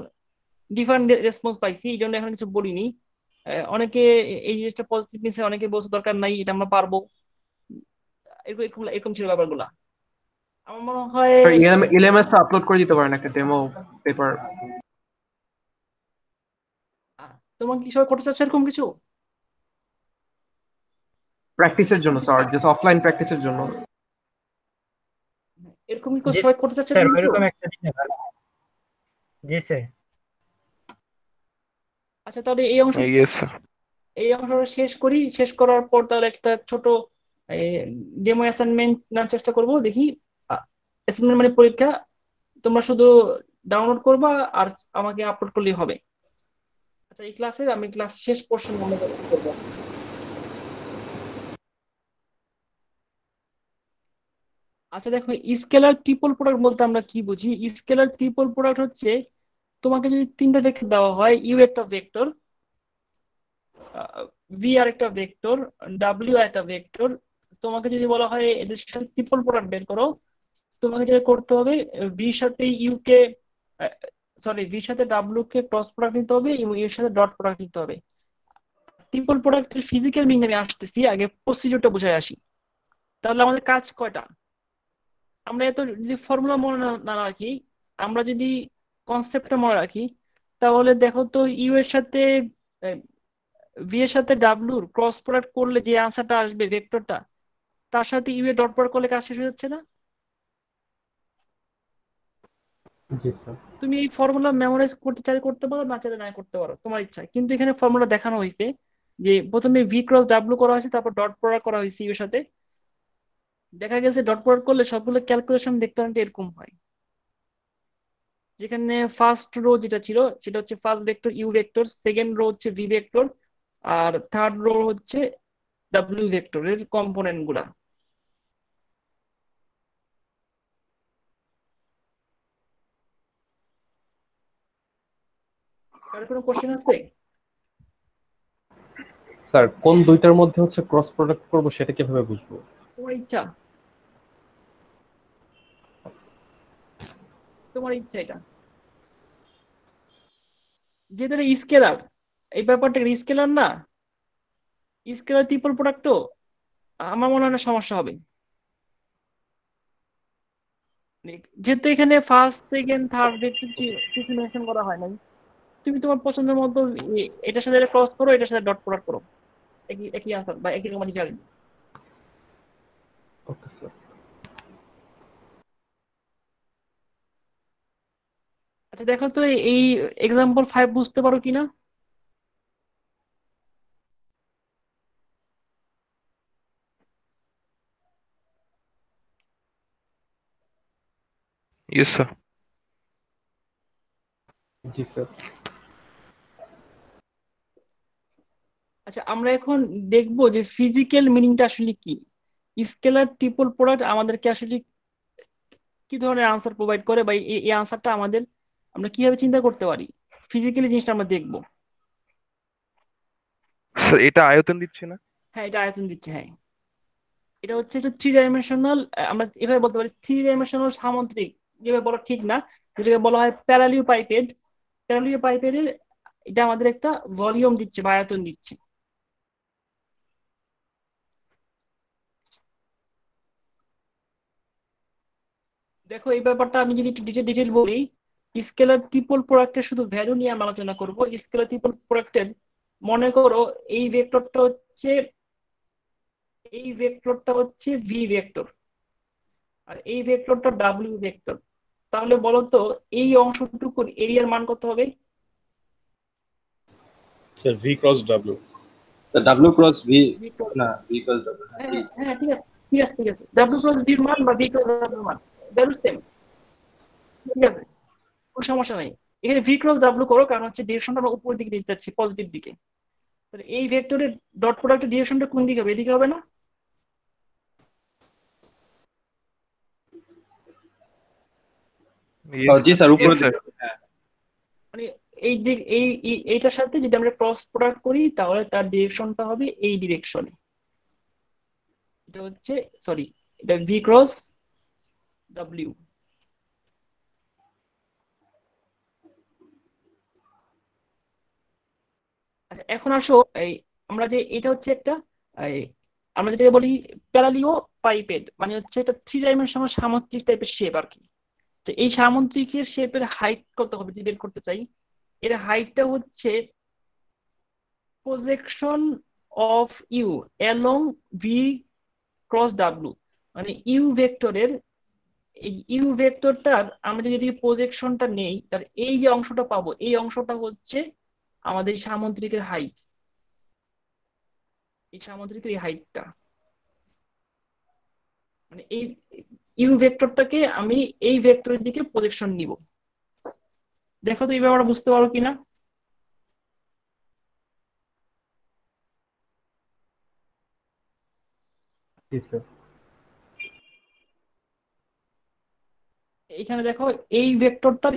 ডিফারেন্ট রেসপন্স পাইছি, এই জন্য এখন কিছু বলিনি। অনেকে এই জিনিসটা পজিটিভ নিছে, অনেকে বলছে দরকার নাই, এটা আমরা পারবো, এরকম এরকম এরকম ছিল ব্যাপারগুলা। আমার মনে হয় এলএমএস আপলোড করে দিতে পারেন একটা ডেমো পেপার। তোমার কি সবাই করতে চাচ্ছ এরকম কিছু? প্র্যাকটিসের জন্য স্যার, জাস্ট অফলাইন প্র্যাকটিসের জন্য। এরকম কি সবাই করতে চাচ্ছে স্যার এরকম কিছু? ওইরকম একটা দিনে ভালো। জি স্যার। আচ্ছা তাহলে এই অংশ, ইয়েস স্যার। এই অংশটা শেষ করি, শেষ করার পর তাহলে একটা ছোট ডেমো অ্যাসাইনমেন্ট নেওয়ার চেষ্টা করব, দেখি। অ্যাসাইনমেন্ট মানে পরীক্ষা, তোমরা শুধু ডাউনলোড করবা আর আমাকে আপলোড করলেই হবে। আচ্ছা এই ক্লাসে আমি ক্লাস শেষ পোর্শন মনে করব। আচ্ছা দেখো, স্কেলার ট্রিপল প্রোডাক্ট বলতে আমরা কি বুঝি? স্কেলার ট্রিপল প্রোডাক্ট হচ্ছে তোমাকে যদি 3টা ভেক্টর দেওয়া হয়, ইউ একটা ভেক্টর, ভি আর একটা ভেক্টর, ডাব্লিউ একটা ভেক্টর, তোমাকে যদি বলা হয় এদের সাথে ট্রিপল প্রোডাক্ট বের করো, তোমাকে যেটা করতে হবে ভির সাথে ইউ কে, সরি ভির সাথে ডাব্লিউ কে ক্রস প্রোডাক্ট নিতে হবে এবং এর সাথে ডট প্রোডাক্ট নিতে হবে। ট্রিপল প্রোডাক্টের ফিজিক্যাল মিনিং আমি আসতেছি, আগে প্রসিডিউরটা বুঝাই আসি। তাহলে আমাদের কাজ কয়টা? আমরা এত যদি ফর্মুলা মনে না রাখি, আমরা যদি কনসেপ্টটা মনে রাখি, তাহলে দেখো তো ইউ এর সাথে ভি এর সাথে ডাব্লিউর ক্রস প্রোডাক্ট করলে যে আনসারটা আসবে ভেক্টরটা, তার সাথে ইউ এর ডট প্রোডাক্ট করলে কাজ শেষ হয়ে যাচ্ছে না? জি স্যার। তুমি এই ফর্মুলা মেমোরাইজ করতে চাইলে করতে পারো, না চাইলে না করতে পারো, তোমার ইচ্ছা। কিন্তু এখানে ফর্মুলা দেখানো হয়েছে যে প্রথমে ভি ক্রস ডাব্লিউ করা হয়েছে, তারপর ডট প্রোডাক্ট করা হয়েছে ইউ এর সাথে। দেখা গেছে ডট প্রোডাক্ট করলে সবগুলো ক্যালকুলেশন দেখতে অনেকটা এরকম হয়, যেখানে ফার্স্ট রো যেটা ছিল সেটা হচ্ছে first vector U vector, second row হচ্ছে ভি ভেক্টর, আর থার্ড রো হচ্ছে ডাব্লিউ ভেক্টরের কম্পোনেন্ট গুলা। কার কোনো কোশ্চেন আছে? স্যার কোন দুইটার মধ্যে হচ্ছে ক্রস প্রোডাক্ট করব সেটা কিভাবে বুঝবো? তোমার ইচ্ছা, তোমার ইচ্ছা এটা। যেহেতু এটা স্কেলার, এই ব্যাপারটা স্কেলার না, স্কেলার ট্রিপল প্রোডাক্ট তো আমার মনে হয় না সমস্যা হবে। মানে যেহেতু এখানে ফার্স্ট সেকেন্ড থার্ড ভেক্টর কিছু মেনশন করা হয় নাই, তুমি তোমার পছন্দের মতো এটার সাথে ক্রস করো, এটার সাথে ডট প্রোডাক্ট করো, একই একই আনসার বা একই রকম রেজাল্ট। Okay sir. আচ্ছা দেখো তো এই এক্সাম্পল 5 বুঝতে পারো কিনা? Yes sir. জি স্যার। আচ্ছা আমরা এখন দেখবো যে ফিজিক্যাল মিনিংটা আসলে কি। স্কেলার ট্রিপল প্রোডাক্ট আমাদেরকে আসলে কি ধরনের আনসার প্রোভাইড করে, বা এই আনসারটা আমাদের আমরা কিভাবে চিন্তা করতে পারি, ফিজিক্যালি জিনিসটা আমরা দেখবো। স্যার এটা আয়তন দিচ্ছে না? হ্যাঁ এটা আয়তন দিচ্ছে, হ্যাঁ এটা হচ্ছে একটা 3 ডাইমেনশনাল, আমরা এভাবে বলতে পারি 3 ডাইমেনশনাল সামুদ্রিক, যেভাবে বলা ঠিক না, যেটাকে বলা হয় প্যারালিও পাইপেড। প্যারালিও পাইপেডের এটা আমাদের একটা ভলিউম দিচ্ছে বা আয়তন দিচ্ছে। দেখো এই ব্যাপারটা আমি যদি একটু ডিটেল বলি, স্কেলার ট্রিপল প্রোডাক্টের শুধু ভ্যালু নিয়ে আমরা আলোচনা করবো। স্কেলার ট্রিপল প্রোডাক্টের মনে করো এই ভেক্টরটা হচ্ছে ভি ভেক্টর, আর এই ভেক্টরটা ডাব্লিউ ভেক্টর। তাহলে বলো তো এই অংশটুকুর এরিয়ার মান কত হবে? Sir V cross W. Sir W cross V V cross, না ভি ক্রস ডাব্লিউ হ্যাঁ হ্যাঁ ঠিক আছে ঠিক আছে ঠিক আছে, ডাব্লিউ ক্রস ভির মান বা ভি ক্রস ডাব্লিউ মান ভ্যালু সেম, ঠিক আছে, কোনো সমস্যা নাই। এখানে ভি ক্রস ডাব্লিউ করো, কারণ হচ্ছে ডিরেকশনটা আমরা উপরের দিকে নিতে যাচ্ছি, পজিটিভ দিকে। তাহলে এই ভেক্টরের ডট প্রোডাক্টের ডিরেকশনটা কোন দিকে হবে? এদিকে হবে না? জি স্যার উপরে স্যার। মানে এই দিক এইটার সাথে যদি আমরা ক্রস প্রোডাক্ট করি তাহলে তার ডিরেকশনটা হবে এই ডিরেকশনে। এটা হচ্ছে সরি, এটা ভি ক্রস ডাব্লিউ। আচ্ছা এখন আসো এই আমরা যে এটা হচ্ছে একটা এই আমরা যেটাকে বলি প্যারালিও পাইপেড, মানে হচ্ছে এটা 3 ডাইমেনশনাল সামুদ্রিক টাইপের শেপ আর কি। তো এই সামুদ্রিকের শেপের হাইট কত হবে যদি বের করতে চাই, এর হাইটটা হচ্ছে projection of U along V cross W. মানে ইউ ভেক্টরের এই ইউ ভেক্টরটার আমরা যদি প্রজেকশনটা নেই, তাহলে এই যে অংশটা পাবো এই অংশটা হচ্ছে আমাদের সামুদ্রিকের হাইট, এই সামুদ্রিকের এই হাইটটা। মানে এই ইউ ভেক্টরটাকে আমি এই ভেক্টরের দিকে প্রজেকশন নিব। দেখো তো এই ব্যাপারটা বুঝতে পারো কিনা? জি স্যার। এখানে দেখো এই ভেক্টরটার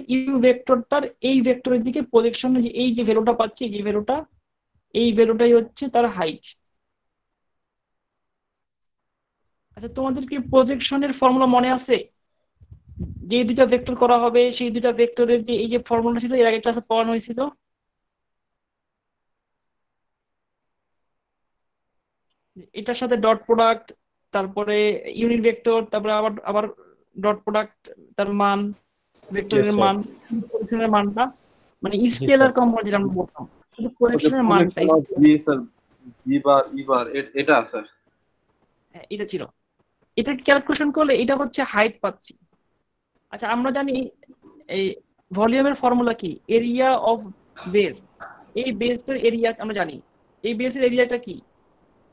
এই ভেক্টরের দিকে প্রজেকশন, যে এই যে ভ্যালুটা পাচ্ছি, এই যে ভ্যালুটা, এই ভ্যালুটাই হচ্ছে তার হাইট। আচ্ছা তোমাদের কি প্রজেকশনের ফর্মুলা মনে আছে? যে দুইটা ভেক্টর করা হবে সেই দুইটা ভেক্টরের যে এই যে ফর্মুলা ছিল এর আগে ক্লাসে পড়ানো হয়েছিল, এটার সাথে ডট প্রোডাক্ট, তারপরে ইউনিট ভেক্টর, তারপরে আবার আবার ডট প্রোডাক্ট, তার মান, ভেক্টরের স্যার। মান, প্রজেকশনের মানটা, মানে জি স্কেলার স্যার। কম্পোনেন্ট যেটা আমরা বলতাম, শুধু প্রজেকশনের মানটা। জি স্যার জি বার ই বার এটা স্যার। হ্যাঁ এটা ছিল, এটা ক্যালকুলেশন করলে এটা হচ্ছে হাইট পাচ্ছি। আচ্ছা আমরা জানি এই ভলিউমের ফর্মুলা কি, এরিয়া অফ বেস। এই বেসের এরিয়া আমরা জানি, এই বেসের এরিয়াটা কি?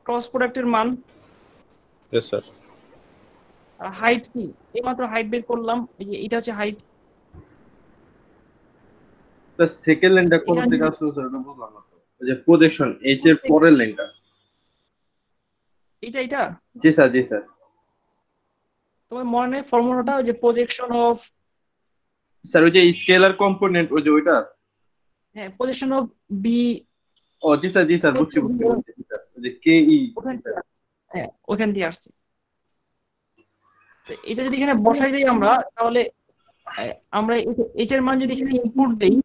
ক্রস প্রোডাক্টের মান। Yes sir. আর হাইট কি? এইমাত্র হাইট বের করলাম, এই যে এটা হচ্ছে হাইট। স্যার সেকেন্ড লাইনটা কোন দিকে আসলো স্যার এটা বুঝলাম না তো। ওই যে প্রজেকশন এইচ এর পরের লাইনটা। এটা জি স্যার জি স্যার। তোমার মনে নেই ফর্মুলাটা, যে প্রজেকশন অফ, স্যার ওই যে স্কেলার কম্পোনেন্ট ওই যে ওইটা। হ্যাঁ প্রজেকশন অফ বি। ও জি স্যার বুঝছি স্যার ওই যে কে ই। হ্যাঁ ওখান দিয়ে আসছে। তো এটা যদি এখানে বসাই দিই আমরা, তাহলে আমরা এইচ এর মান যদি এখানে ইনপুট দেই,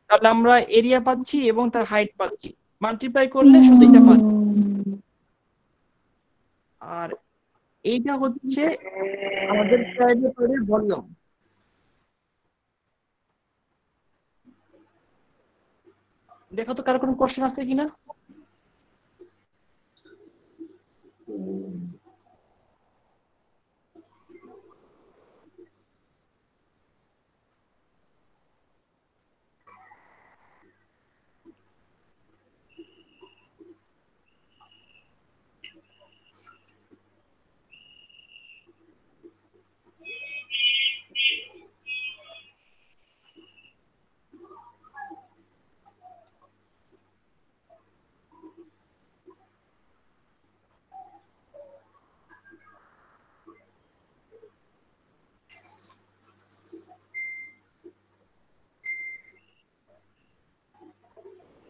তাহলে আমরা এরিয়া পাচ্ছি এবং তার হাইট পাচ্ছি, মাল্টিপ্লাই করলে শুধু এটা পাচ্ছি। আর এইটা হচ্ছে আমাদের প্যারামিটারের ভলিউম। দেখো তো কারো কোনো কোশ্চেন আছে কিনা।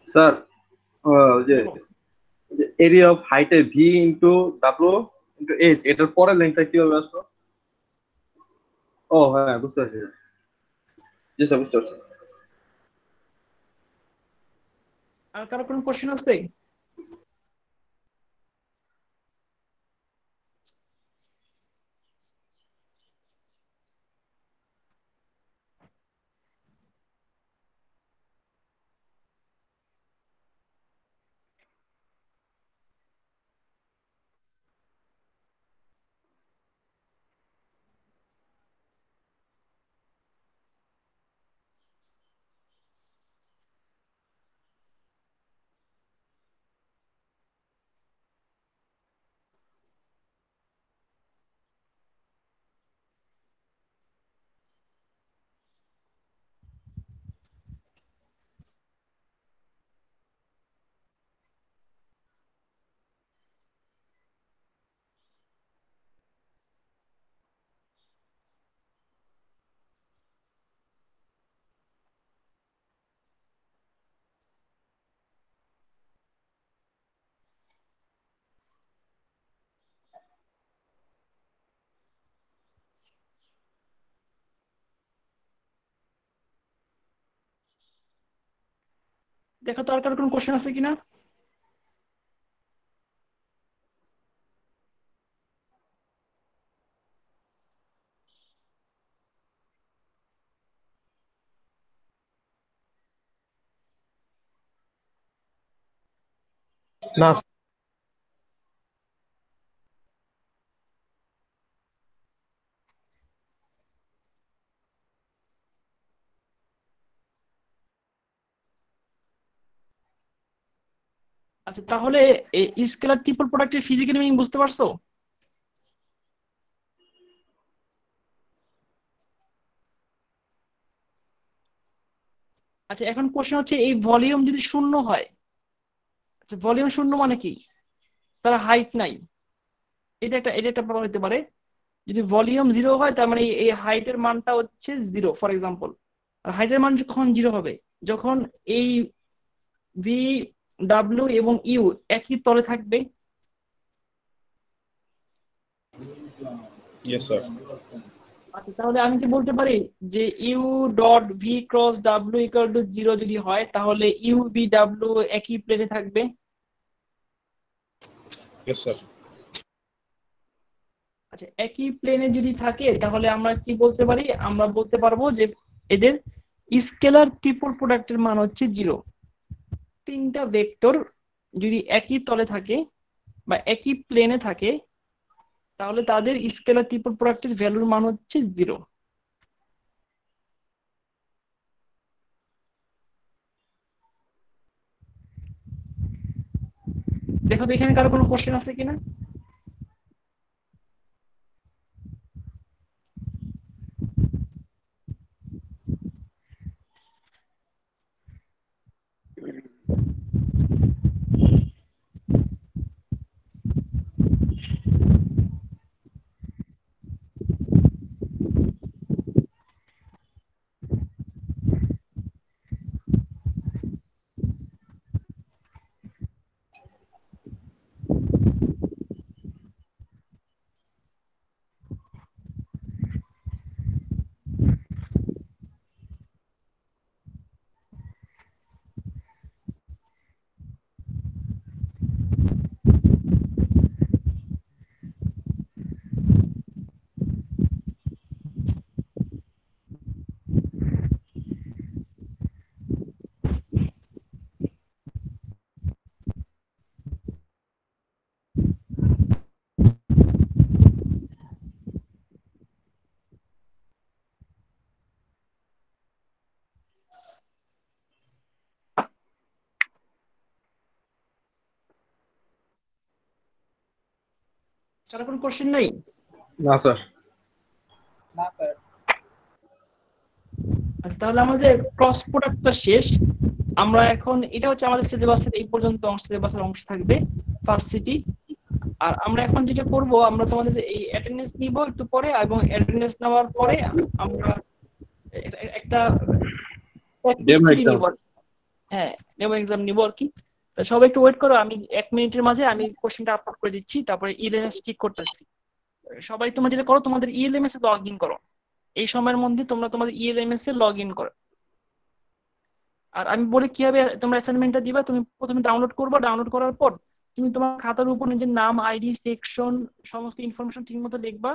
স্যার যে বলো। এরিয়া অফ হাইটে V into W into H, এটার পরের লাইনটা কিভাবে আসলো? ও হ্যাঁ, বুঝতে পারছি। জি স্যার, বুঝতে পারছি। আর কারো কোনো কোশ্চেন আছে? দেখো তো আর কারো কোনো কোশ্চেন আছে কিনা। না আচ্ছা তাহলে স্কেলার ট্রিপল প্রোডাক্টের ফিজিক্যাল মিনিং বুঝতে পারছো? আচ্ছা এখন কোশ্চেন হচ্ছে এই ভলিউম যদি শূন্য হয়, আচ্ছা ভলিউম শূন্য মানে কি? তার হাইট নাই, এটা একটা বলা হতে পারে। যদি ভলিউম জিরো হয় তার মানে এই হাইটের মানটা হচ্ছে জিরো ফর এক্সাম্পল। আর হাইটের মান কখন জিরো হবে? যখন এই ভি ডাব্লিউ এবং ইউ একই তলে থাকবে। Yes sir. আচ্ছা তাহলে আমি কি বলতে পারি যে U dot V cross W equal to zero যদি হয় তাহলে ইউ ভি ডাব্লিউ একই প্লেনে থাকবে? Yes sir. আচ্ছা একই প্লেনে যদি থাকে তাহলে আমরা কি বলতে পারি? আমরা বলতে পারবো যে এদের স্কেলার ট্রিপল প্রোডাক্টের মান হচ্ছে জিরো। তিনটা ভেক্টর যদি একই তলে থাকে বা একই প্লেনে থাকে তাহলে তাদের স্কেলার ট্রিপল প্রোডাক্টের ভ্যালুর মান হচ্ছে জিরো। দেখো তো এখানে কারো কোনো কোশ্চেন আছে কিনা। স্যার কোনো কোশ্চেন নাই? না স্যার। আচ্ছা, তাহলে আমাদের ক্রস প্রোডাক্টটা শেষ। আমরা এখন এটা হচ্ছে আমাদের সিলেবাসের এই পর্যন্ত সিলেবাসের অংশ থাকবে ফার্স্ট সিটি। আর আমরা এখন যেটা করব, আমরা তোমাদের এই অ্যাটেন্ডেন্স নিব একটু পরে, এবং অ্যাটেন্ডেন্স নেওয়ার পরে আমরা একটা প্র্যাকটিস ডেমো সিটি এক্সাম। নিব। হ্যাঁ, ডেমো এক্সাম নিব আর কি। তো সবাই একটু ওয়েট করো, আমি 1 মিনিটের মাঝে আমি কোশ্চেনটা আপলোড করে দিচ্ছি, তারপরে ইএলএমএস ঠিক করতেছি। সবাই তোমরা যেটা করো, তোমাদের ইএলএমএস এ লগ ইন করো। এই সময়ের মধ্যে তোমরা তোমাদের ইএলএমএস এ লগ ইন করো। আর আমি বলি কিভাবে তোমরা অ্যাসাইনমেন্টটা দিবা। তুমি প্রথমে ডাউনলোড করবা, ডাউনলোড করার পর তুমি তোমার খাতার উপর নিজের নাম, আইডি, সেকশন, সমস্ত ইনফরমেশন ঠিক মতো লিখবা।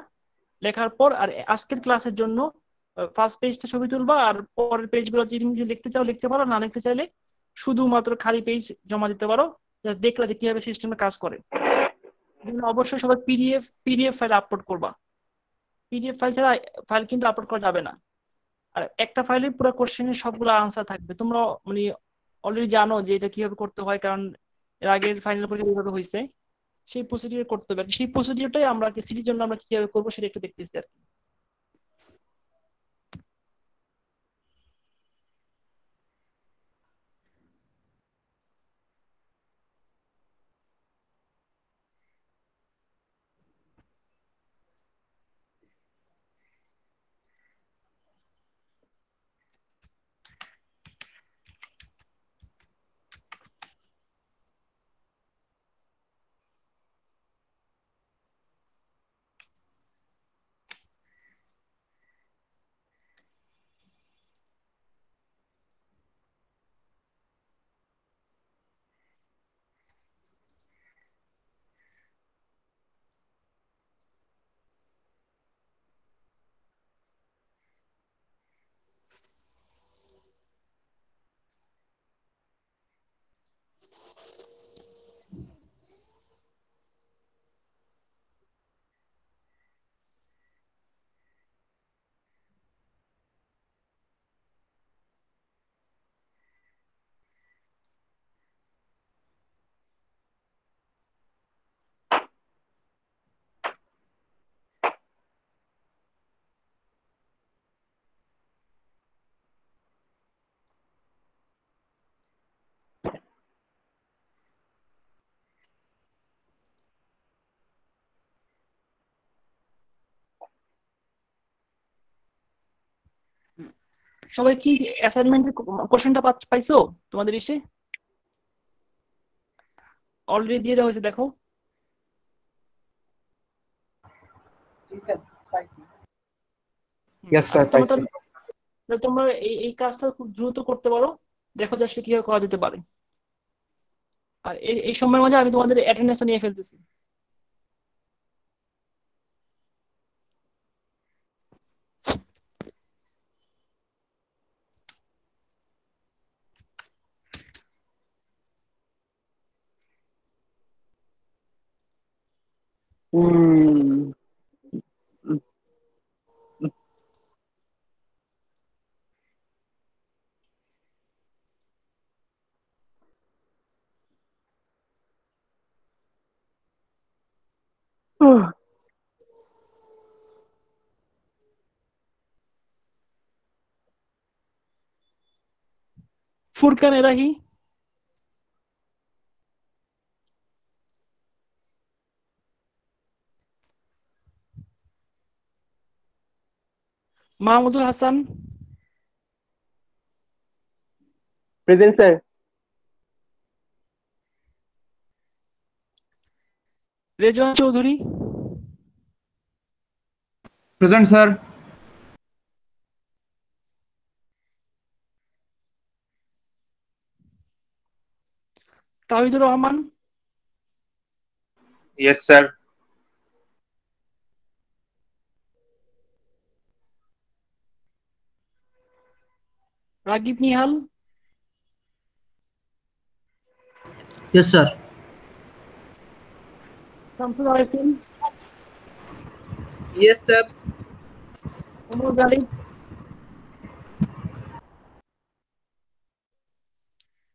লেখার পর আর আজকের ক্লাসের জন্য ফার্স্ট পেজটা ছবি তুলবা, আর পরের পেজগুলো যদি তুমি লিখতে চাও লিখতে পারো, না লিখতে চাইলে শুধুমাত্র খালি পেজ জমা দিতে পারো। জাস্ট দেখলা যে কিভাবে সিস্টেমে কাজ করে। অবশ্যই সবাই পিডিএফ ফাইল আপলোড করবা। পিডিএফ ফাইল ছাড়া ফাইল কিন্তু আপলোড করা যাবে না। আর একটা ফাইলে পুরো কোশ্চেনের সবগুলো আনসার থাকবে। তোমরা মানে অলরেডি জানো যে এটা কিভাবে করতে হয়, কারণ এর আগের ফাইনাল পরীক্ষা কিভাবে হয়েছে সেই প্রসিডিউর করতে হবে। সেই প্রসিডিউরটাই আমরা সিটির জন্য আমরা কিভাবে করবো সেটা একটু দেখতেছি আর কি। সবাই কি অ্যাসাইনমেন্টের কোশ্চেনটা পাইছো তোমাদের এসে? অলরেডি দিয়ে দেওয়া হয়েছে, দেখো। ইয়েস স্যার, পাইছি। তোমরা এই কাজটা খুব দ্রুত করতে পারো। দেখো যে আসলে কিভাবে করা যেতে পারে। আর এই সময়ের মাঝে আমি তোমাদের অ্যাটেন্ডেন্স নিয়ে ফেলতেছি। Furkan Elahi, Mahmudul Hasan, present sir. Rezwan Chowdhury, present sir. Tahidur Rahman, yes sir. Ragib Nihal, yes sir. Shamsul Arefin, yes sir. Omar Galib,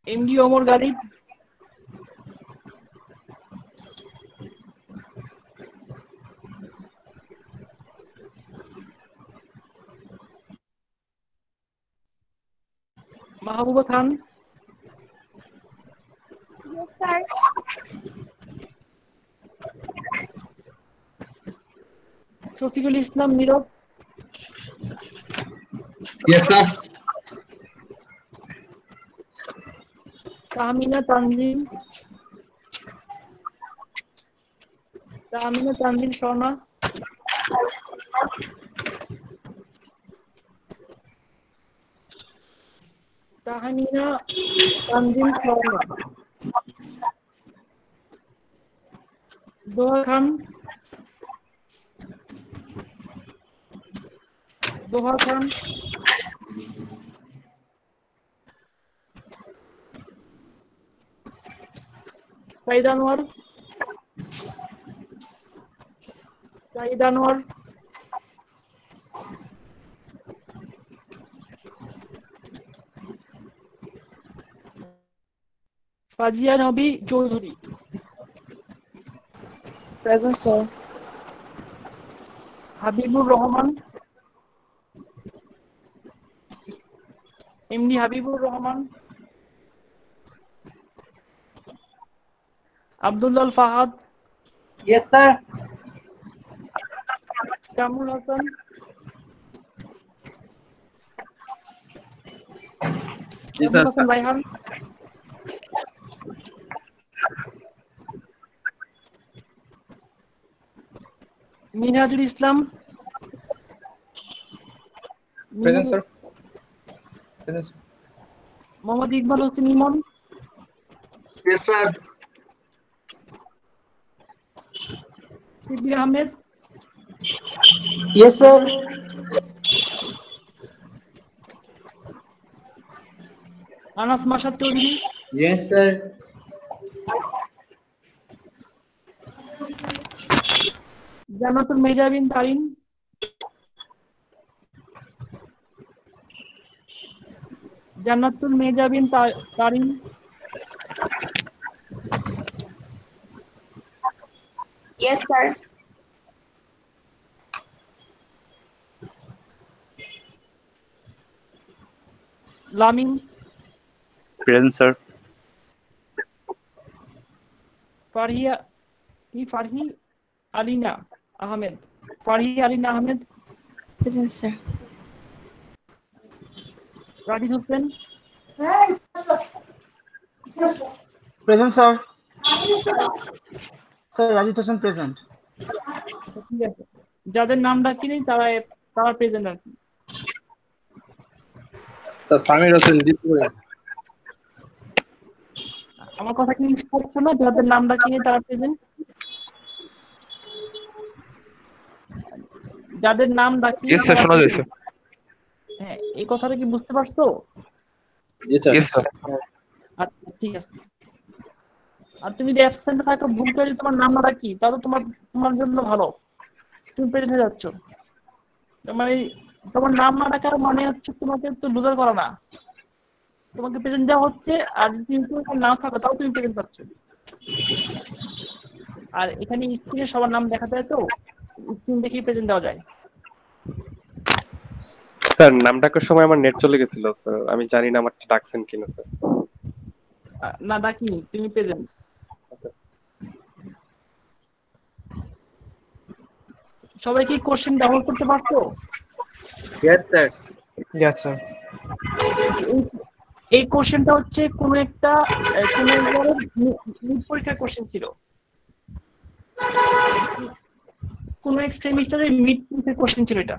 MD Omar Galib, Mahbuba Khan, Yes, sir. Shafiqul Islam Nirob, Yes, sir. Tahmina Tanjim, Sharna, Tahmina Tanjim Sharna, Doha Khan, Saeed Anwar, Fazia Nabi Chowdhury, Present, sir. Habibur Rahman, MD Habibur Rahman, Abdullah Fahad, Yes, sir. Kamrul Hasan, Yes, sir. Raihan, Minhajul ইসলাম, Present, sir. Present, sir. Mohammad Iqbal Hossain Imon, Yes, sir. Shibir Ahmed, Yes, sir. Anas Masad Chowdhury, Yes, sir. Jannatul Mehjabin Tarin, Tarin, Yes, sir. Lamin, Present, sir. Farhi Alina Ahmed, Present, sir. Rashid Hossain, Present, sir. Sir, Rajit Hossain present. ঠিক আছে, যাদের নাম ডাকিনি তারা present আর কি। Sir, Samir Hossain Dipure. আমার কথা কি স্পষ্ট না? যাদের নাম ডাকিনি তারা প্রেজেন্ট, যাদের নাম ডাকিনি Yes, sir, শোনা যাচ্ছে। হ্যাঁ, এই কথাটা কি বুঝতে পারছো? Yes, sir. Yes, sir. আচ্ছা ঠিক আছে। আর তুমি যদি অ্যাবসেন্ট থাকো, ভুল করে যদি তোমার নাম না ডাকি, তাহলে তোমার জন্য ভালো, তুমি প্রেজেন্ট হয়ে যাচ্ছ। মানে তোমার নাম না ডাকার মানে হচ্ছে তোমাকে তো লুজার করা না, তোমাকে প্রেজেন্ট দেওয়া হচ্ছে। আর যদি তুমি না থাকো তাও তুমি প্রেজেন্ট পাচ্ছ। আর এখানে স্ক্রিনে সবার নাম দেখা যায়, তো স্ক্রিন দেখেই প্রেজেন্ট দেওয়া যায়। স্যার নাম ডাকার সময় আমার নেট চলে গেছিল স্যার, আমি জানি না আমার ডাকছেন কিনা স্যার। না ডাকিনি, তুমি প্রেজেন্ট। সবাই কি কোশ্চেন ডাউনলোড করতে পারছো? Yes, sir. Yes, sir. এই কোশ্চেনটা হচ্ছে কোন একটা মিড পরীক্ষার কোশ্চেন ছিল, কোন এক সেমিস্টারের মিড পরীক্ষার কোশ্চেন ছিল এটা।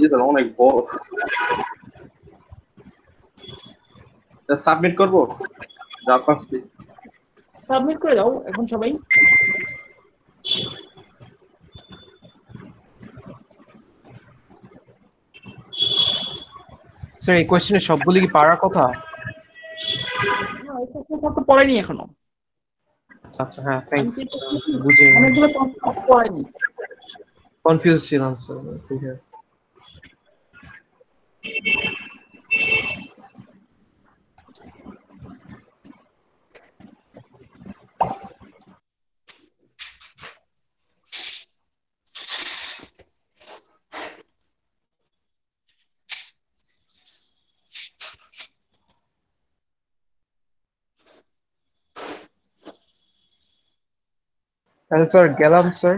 Yes, sir, অনেক বড়। সাবমিট করবো? যা পাচ্ছি। সাবমিট করে দাও এখন সবাই। স্যার এই কোশ্চেনের সবগুলি কি পারার কথা? না, এই কোশ্চেনটা তো পড়াইনি এখনো। আচ্ছা হ্যাঁ, থ্যাঙ্কস। আমি বুঝে অনেকগুলো পড়াইনি। কনফিউজ ছিলাম স্যার, ঠিক আছে। স্যার গেলাম স্যার।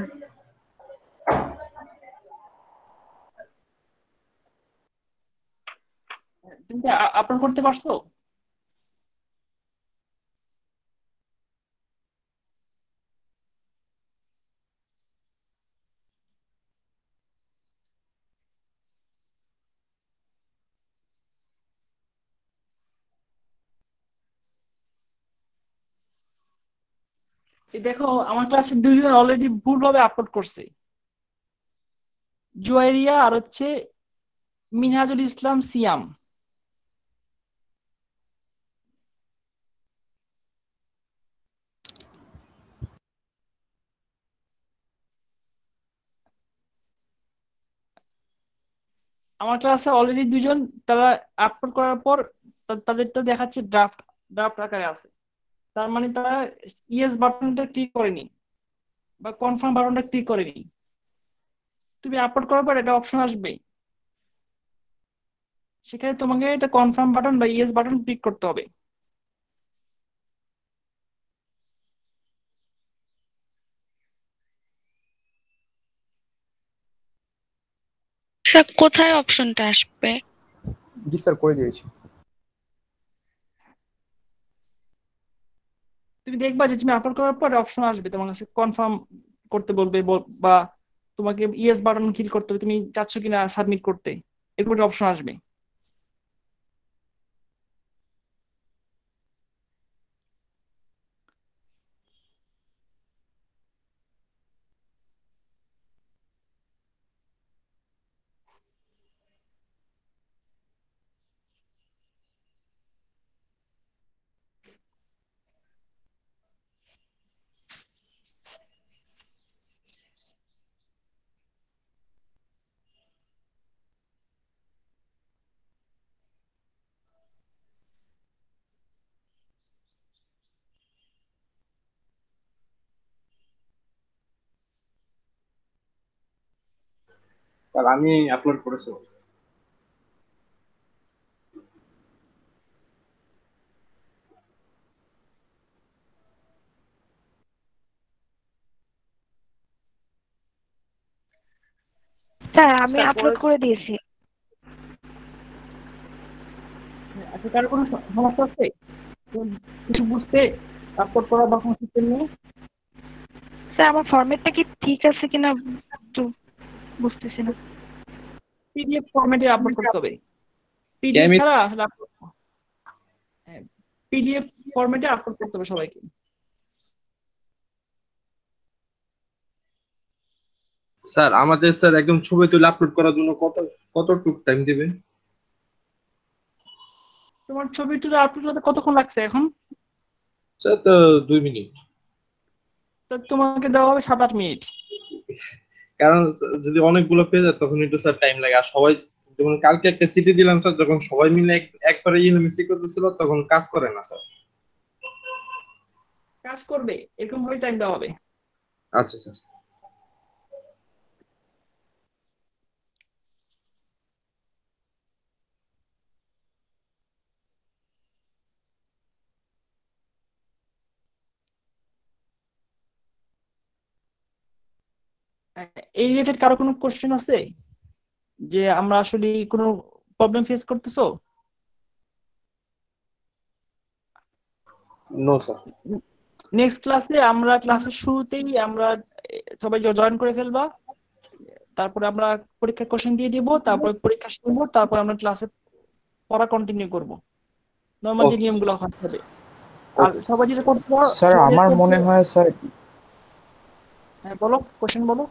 তুমি কি আপলোড করতে পারছো? এই দেখো আমার ক্লাসে দুইজন অলরেডি ভুলভাবে আপলোড করছে, জুয়াইরিয়া আর হচ্ছে মিনহাজুল ইসলাম সিয়াম। আমার ক্লাসে অলরেডি দুজন, তারা আপলোড করার পর তাদেরটা দেখাচ্ছে ড্রাফট ড্রাফট আকারে আছে। তার মানে তারা ইয়েস বাটনটা ক্লিক করেনি বা কনফার্ম বাটনটা ক্লিক করেনি। তুমি আপলোড করার পর একটা অপশন আসবে, সেখানে তোমাকে এটা কনফার্ম বাটন বা ইয়েস বাটন ক্লিক করতে হবে। স্যার কোথায় অপশনটা আসবে? জি স্যার করে দিয়েছি। তুমি দেখবা যে তুমি আপলোড করার পর অপশন আসবে, তোমার কাছে কনফার্ম করতে বলবে বা তোমাকে ইয়েস বাটন ক্লিক করতে হবে, তুমি চাচ্ছ কিনা সাবমিট করতে, এরকম একটা অপশন আসবে। স্যার আমি আপলোড করেছি। স্যার আমি স্যার আপলোড করে দিয়েছি। আচ্ছা, কারো কোনো সমস্যা আছে কিছু বুঝতে আপলোড করা বা কোনো সিস্টেম নেই? স্যার আমার ফরম্যাটটা কি ঠিক আছে কিনা একটু বুঝতেছি না। পিডিএফ ফরম্যাটে আপলোড করতে হবে, পিডিএফ আমি ছাড়া আসলে পিডিএফ ফরম্যাটে আপলোড করতে হবে সবাইকে। স্যার আমাদের স্যার একদম ছবি তুলে আপলোড করার জন্য কতটুকু টাইম দিবেন? তোমার ছবি তুলে আপলোড করতে কতক্ষণ লাগছে এখন? স্যার তো 2 মিনিট। তা তোমাকে দেওয়া হবে 7-8 মিনিট। কারণ যদি অনেকগুলো পেয়ে যায় তখন একটু স্যার টাইম লাগে। আর সবাই যখন কালকে একটা সিটি দিলাম স্যার, যখন সবাই মিলে একবারে ইনমিসি করতেছিল তখন কাজ করে না স্যার। কাজ করবে এরকম ভাবে টাইম দেওয়া হবে। আচ্ছা স্যার। এই রিলেটেড কারো কোনো কোশ্চেন আছে যে আমরা আসলে কোনো প্রবলেম ফেস করতেছো? No sir. নেক্সট ক্লাসে আমরা ক্লাসের শুরুতেই আমরা সবাই জয়েন করে ফেলবা, তারপরে আমরা পরীক্ষার কোশ্চেন দিয়ে দিব, তারপরে পরীক্ষা শুনবো, তারপর আমরা ক্লাসে পড়া কন্টিনিউ করব, নরমাল যে নিয়মগুলো হবে। আর সবাই যেটা করতে পারো স্যার আমার মনে হয় স্যার, হ্যাঁ বলো, কোশ্চেন বলো।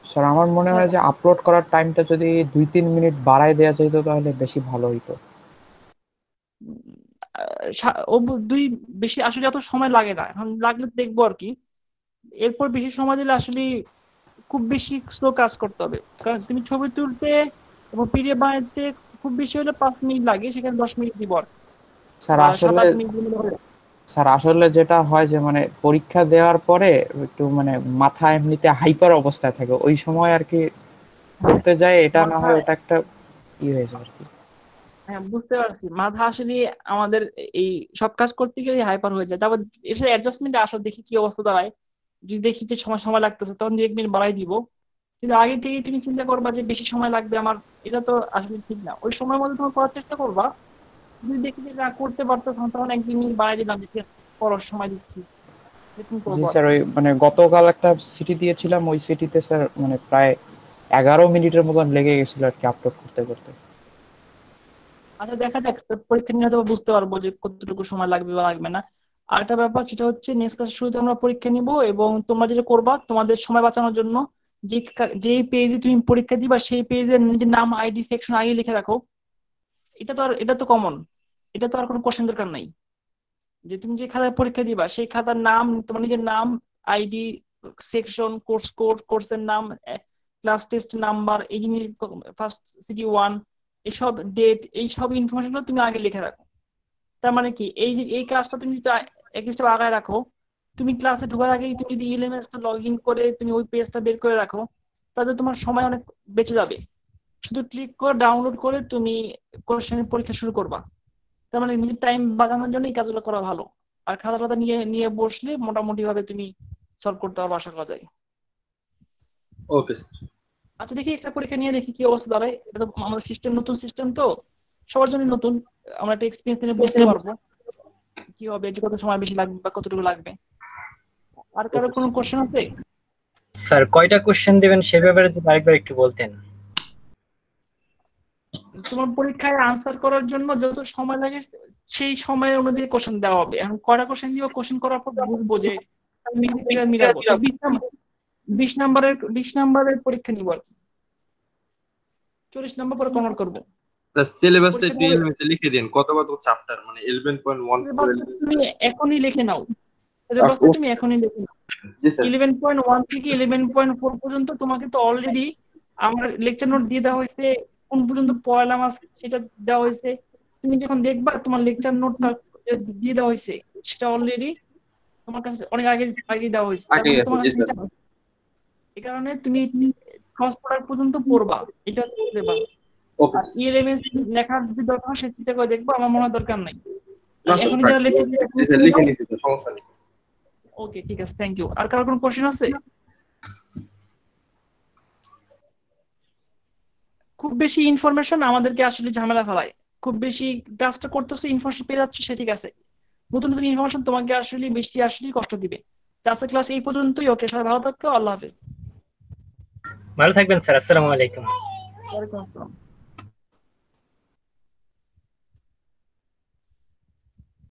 স্যার আমার মনে হয় যে আপলোড করার টাইমটা যদি 2-3 মিনিট বাড়ায় দেওয়া যেত তাহলে বেশি ভালো হতো। দুই বেশি আসলে অত সময় লাগে না, এখন লাগলে দেখবো আর কি। এরপর বেশি সময় দিলে আসলে খুব বেশি স্লো কাজ করতে হবে, কারণ তুমি ছবি তুলতে এবং পিডিএফ বানাতে খুব বেশি হলে 5 মিনিট লাগে, সেখানে 10 মিনিট দিব আর স্যার বা আসলে 7-8 মিনিট দিলে হবে। স্যার আসলে যেটা হয় যে মানে পরীক্ষা দেওয়ার পরে একটু মানে মাথা এমনিতে হাইপার অবস্থায় থাকে, ওই সময় আর কি করতে যায়, এটা না হয় ওটা একটা হয়ে যায় আর কি। হ্যাঁ বুঝতে পারছি, মাথা আসলে আমাদের এই সব কাজ করতে গেলে হাইপার হয়ে যায়, তারপর এসে অ্যাডজাস্টমেন্টে আসো দেখি কি অবস্থা দাঁড়ায়, যদি দেখি যে সময় সময় লাগতেছে তখন 1 মিনিট বাড়াই দিব। কিন্তু আগে থেকেই তুমি চিন্তা করবা যে বেশি সময় লাগবে আমার, এটা তো আসলে ঠিক না। ওই সময়ের মধ্যে তোমার করার চেষ্টা করবা। যদি দেখি যে না করতে পারতেছ না তখন 1-2 মিনিট বাড়াই দিলাম যে ঠিক আছে পড়ার সময় দিচ্ছি, এরকম জি করবো আর স্যার, কি। ওই মানে গতকাল একটা সিটি দিয়েছিলাম, ওই সিটিতে স্যার মানে প্রায় 11 মিনিটের মতন লেগে গেছিল আর কি আপলোড করতে করতে। আচ্ছা দেখা যাক, তো পরীক্ষা নিয়ে হয়তো বুঝতে পারবো যে কতটুকু সময় লাগবে বা লাগবে না। আর একটা ব্যাপার সেটা হচ্ছে নেক্সট ক্লাসের শুরুতে আমরা পরীক্ষা নিব, এবং তোমরা যেটা করবা তোমাদের সময় বাঁচানোর জন্য যে পেজে তুমি পরীক্ষা দিবা সেই পেজের নিজের নাম আইডি সেকশন আগে লিখে রাখো। এটা তো কমন, এটা তো আর কোনো কোশ্চেন দরকার নাই। যে তুমি যে খাতায় পরীক্ষা দিবা সেই খাতার নাম, তোমার নিজের নাম, আইডি, সেকশন, কোর্সের নাম, ক্লাস টেস্ট নাম্বার, এই জিনিস, ফার্স্ট সিটি 1, এইসব ডেট, এইসব ইনফরমেশন তুমি আগে লিখে রাখো। তার মানে কি এই কাজটা তুমি যদি এক স্টেপ আগায় রাখো, তুমি ক্লাসে ঢোকার আগেই তুমি যদি এলএমএস লগ ইন করে তুমি ওই পেজটা বের করে রাখো, তাহলে তোমার সময় অনেক বেঁচে যাবে। শুধু ক্লিক করে ডাউনলোড করে তুমি কোশ্চেনের পরীক্ষা শুরু করবা। তার মানে নিজের টাইম বাঁচানোর জন্য এই কাজগুলো করা ভালো। আর খাতা টাতা নিয়ে নিয়ে বসলে মোটামুটি ভাবে তুমি সলভ করতে পারবে আশা করা যায়। Okay sir. আচ্ছা দেখি একটা পরীক্ষা নিয়ে দেখি কি অবস্থা দাঁড়ায়। এটা তো আমাদের সিস্টেম, নতুন সিস্টেম তো সবার জন্য নতুন, আমরা একটা এক্সপিরিয়েন্স নিয়ে বুঝতে পারবো কি হবে, যে কত সময় বেশি লাগবে বা কতটুকু লাগবে। আর কারো কোনো কোশ্চেন আছে? স্যার কয়টা কোশ্চেন দিবেন সে ব্যাপারে যদি আরেকবার একটু বলতেন। তোমার পরীক্ষায় আনসার করার জন্য যত সময় লাগে সেই সময়ের অনুযায়ী কোশ্চেন দেওয়া হবে। এখন কয়টা কোশ্চেন দিব, কোশ্চেন করার পর বুঝবো যে কিভাবে মিলাবো। 20 নাম্বারের পরীক্ষা নিব আর কি, 40 নাম্বার পরে কনভার্ট করবো। সিলেবাসটা একটু পরীক্ষাটা এলএমএস এ লিখে দিন, কত কত চ্যাপ্টার, মানে 11.1 তুমি এখনই লিখে নাও, সিলেবাসটা তুমি এখনই লিখে নাও। 11.1 থেকে 11.4 পর্যন্ত তোমাকে তো অলরেডি আমার লেকচার নোট দিয়ে দেওয়া হয়েছে, কোন পর্যন্ত পড়ালাম আজকে সেটা দেওয়া হয়েছে। তুমি যখন দেখবা তোমার লেকচার নোটটা দিয়ে দেওয়া হয়েছে, সেটা অলরেডি তোমার কাছে অনেক আগে আগে দেওয়া হয়েছে। তার মানে তোমার কাছে এই কারণে তুমি ক্রস প্রোডাক্ট পর্যন্ত পড়বা, এটা সিলেবাস। আর ইএলএমএস লেখার যদি দরকার হয় সে চিন্তা করে দেখবো, আমার মনে হয় দরকার নাই। এখন যারা লিখে নিয়েছি তো, সমস্যা নেই। ওকে ঠিক আছে, থ্যাংক ইউ। আর কারো কোনো কোশ্চেন আছে? খুব বেশি ইনফরমেশন আমাদেরকে আসলে ঝামেলা ফেলায়। খুব বেশি কাজটা করতেছো, ইনফরমেশন পেয়ে যাচ্ছ, সে ঠিক আছে। নতুন নতুন ইনফরমেশন তোমাকে আসলে বেশি কষ্ট দিবে। আজকের ক্লাস এই পর্যন্তই। ওকে, সবাই ভালো থাকো, আল্লাহ হাফেজ। ভালো থাকবেন স্যার, আসসালামু আলাইকুম। ওয়ালাইকুম আসসালাম।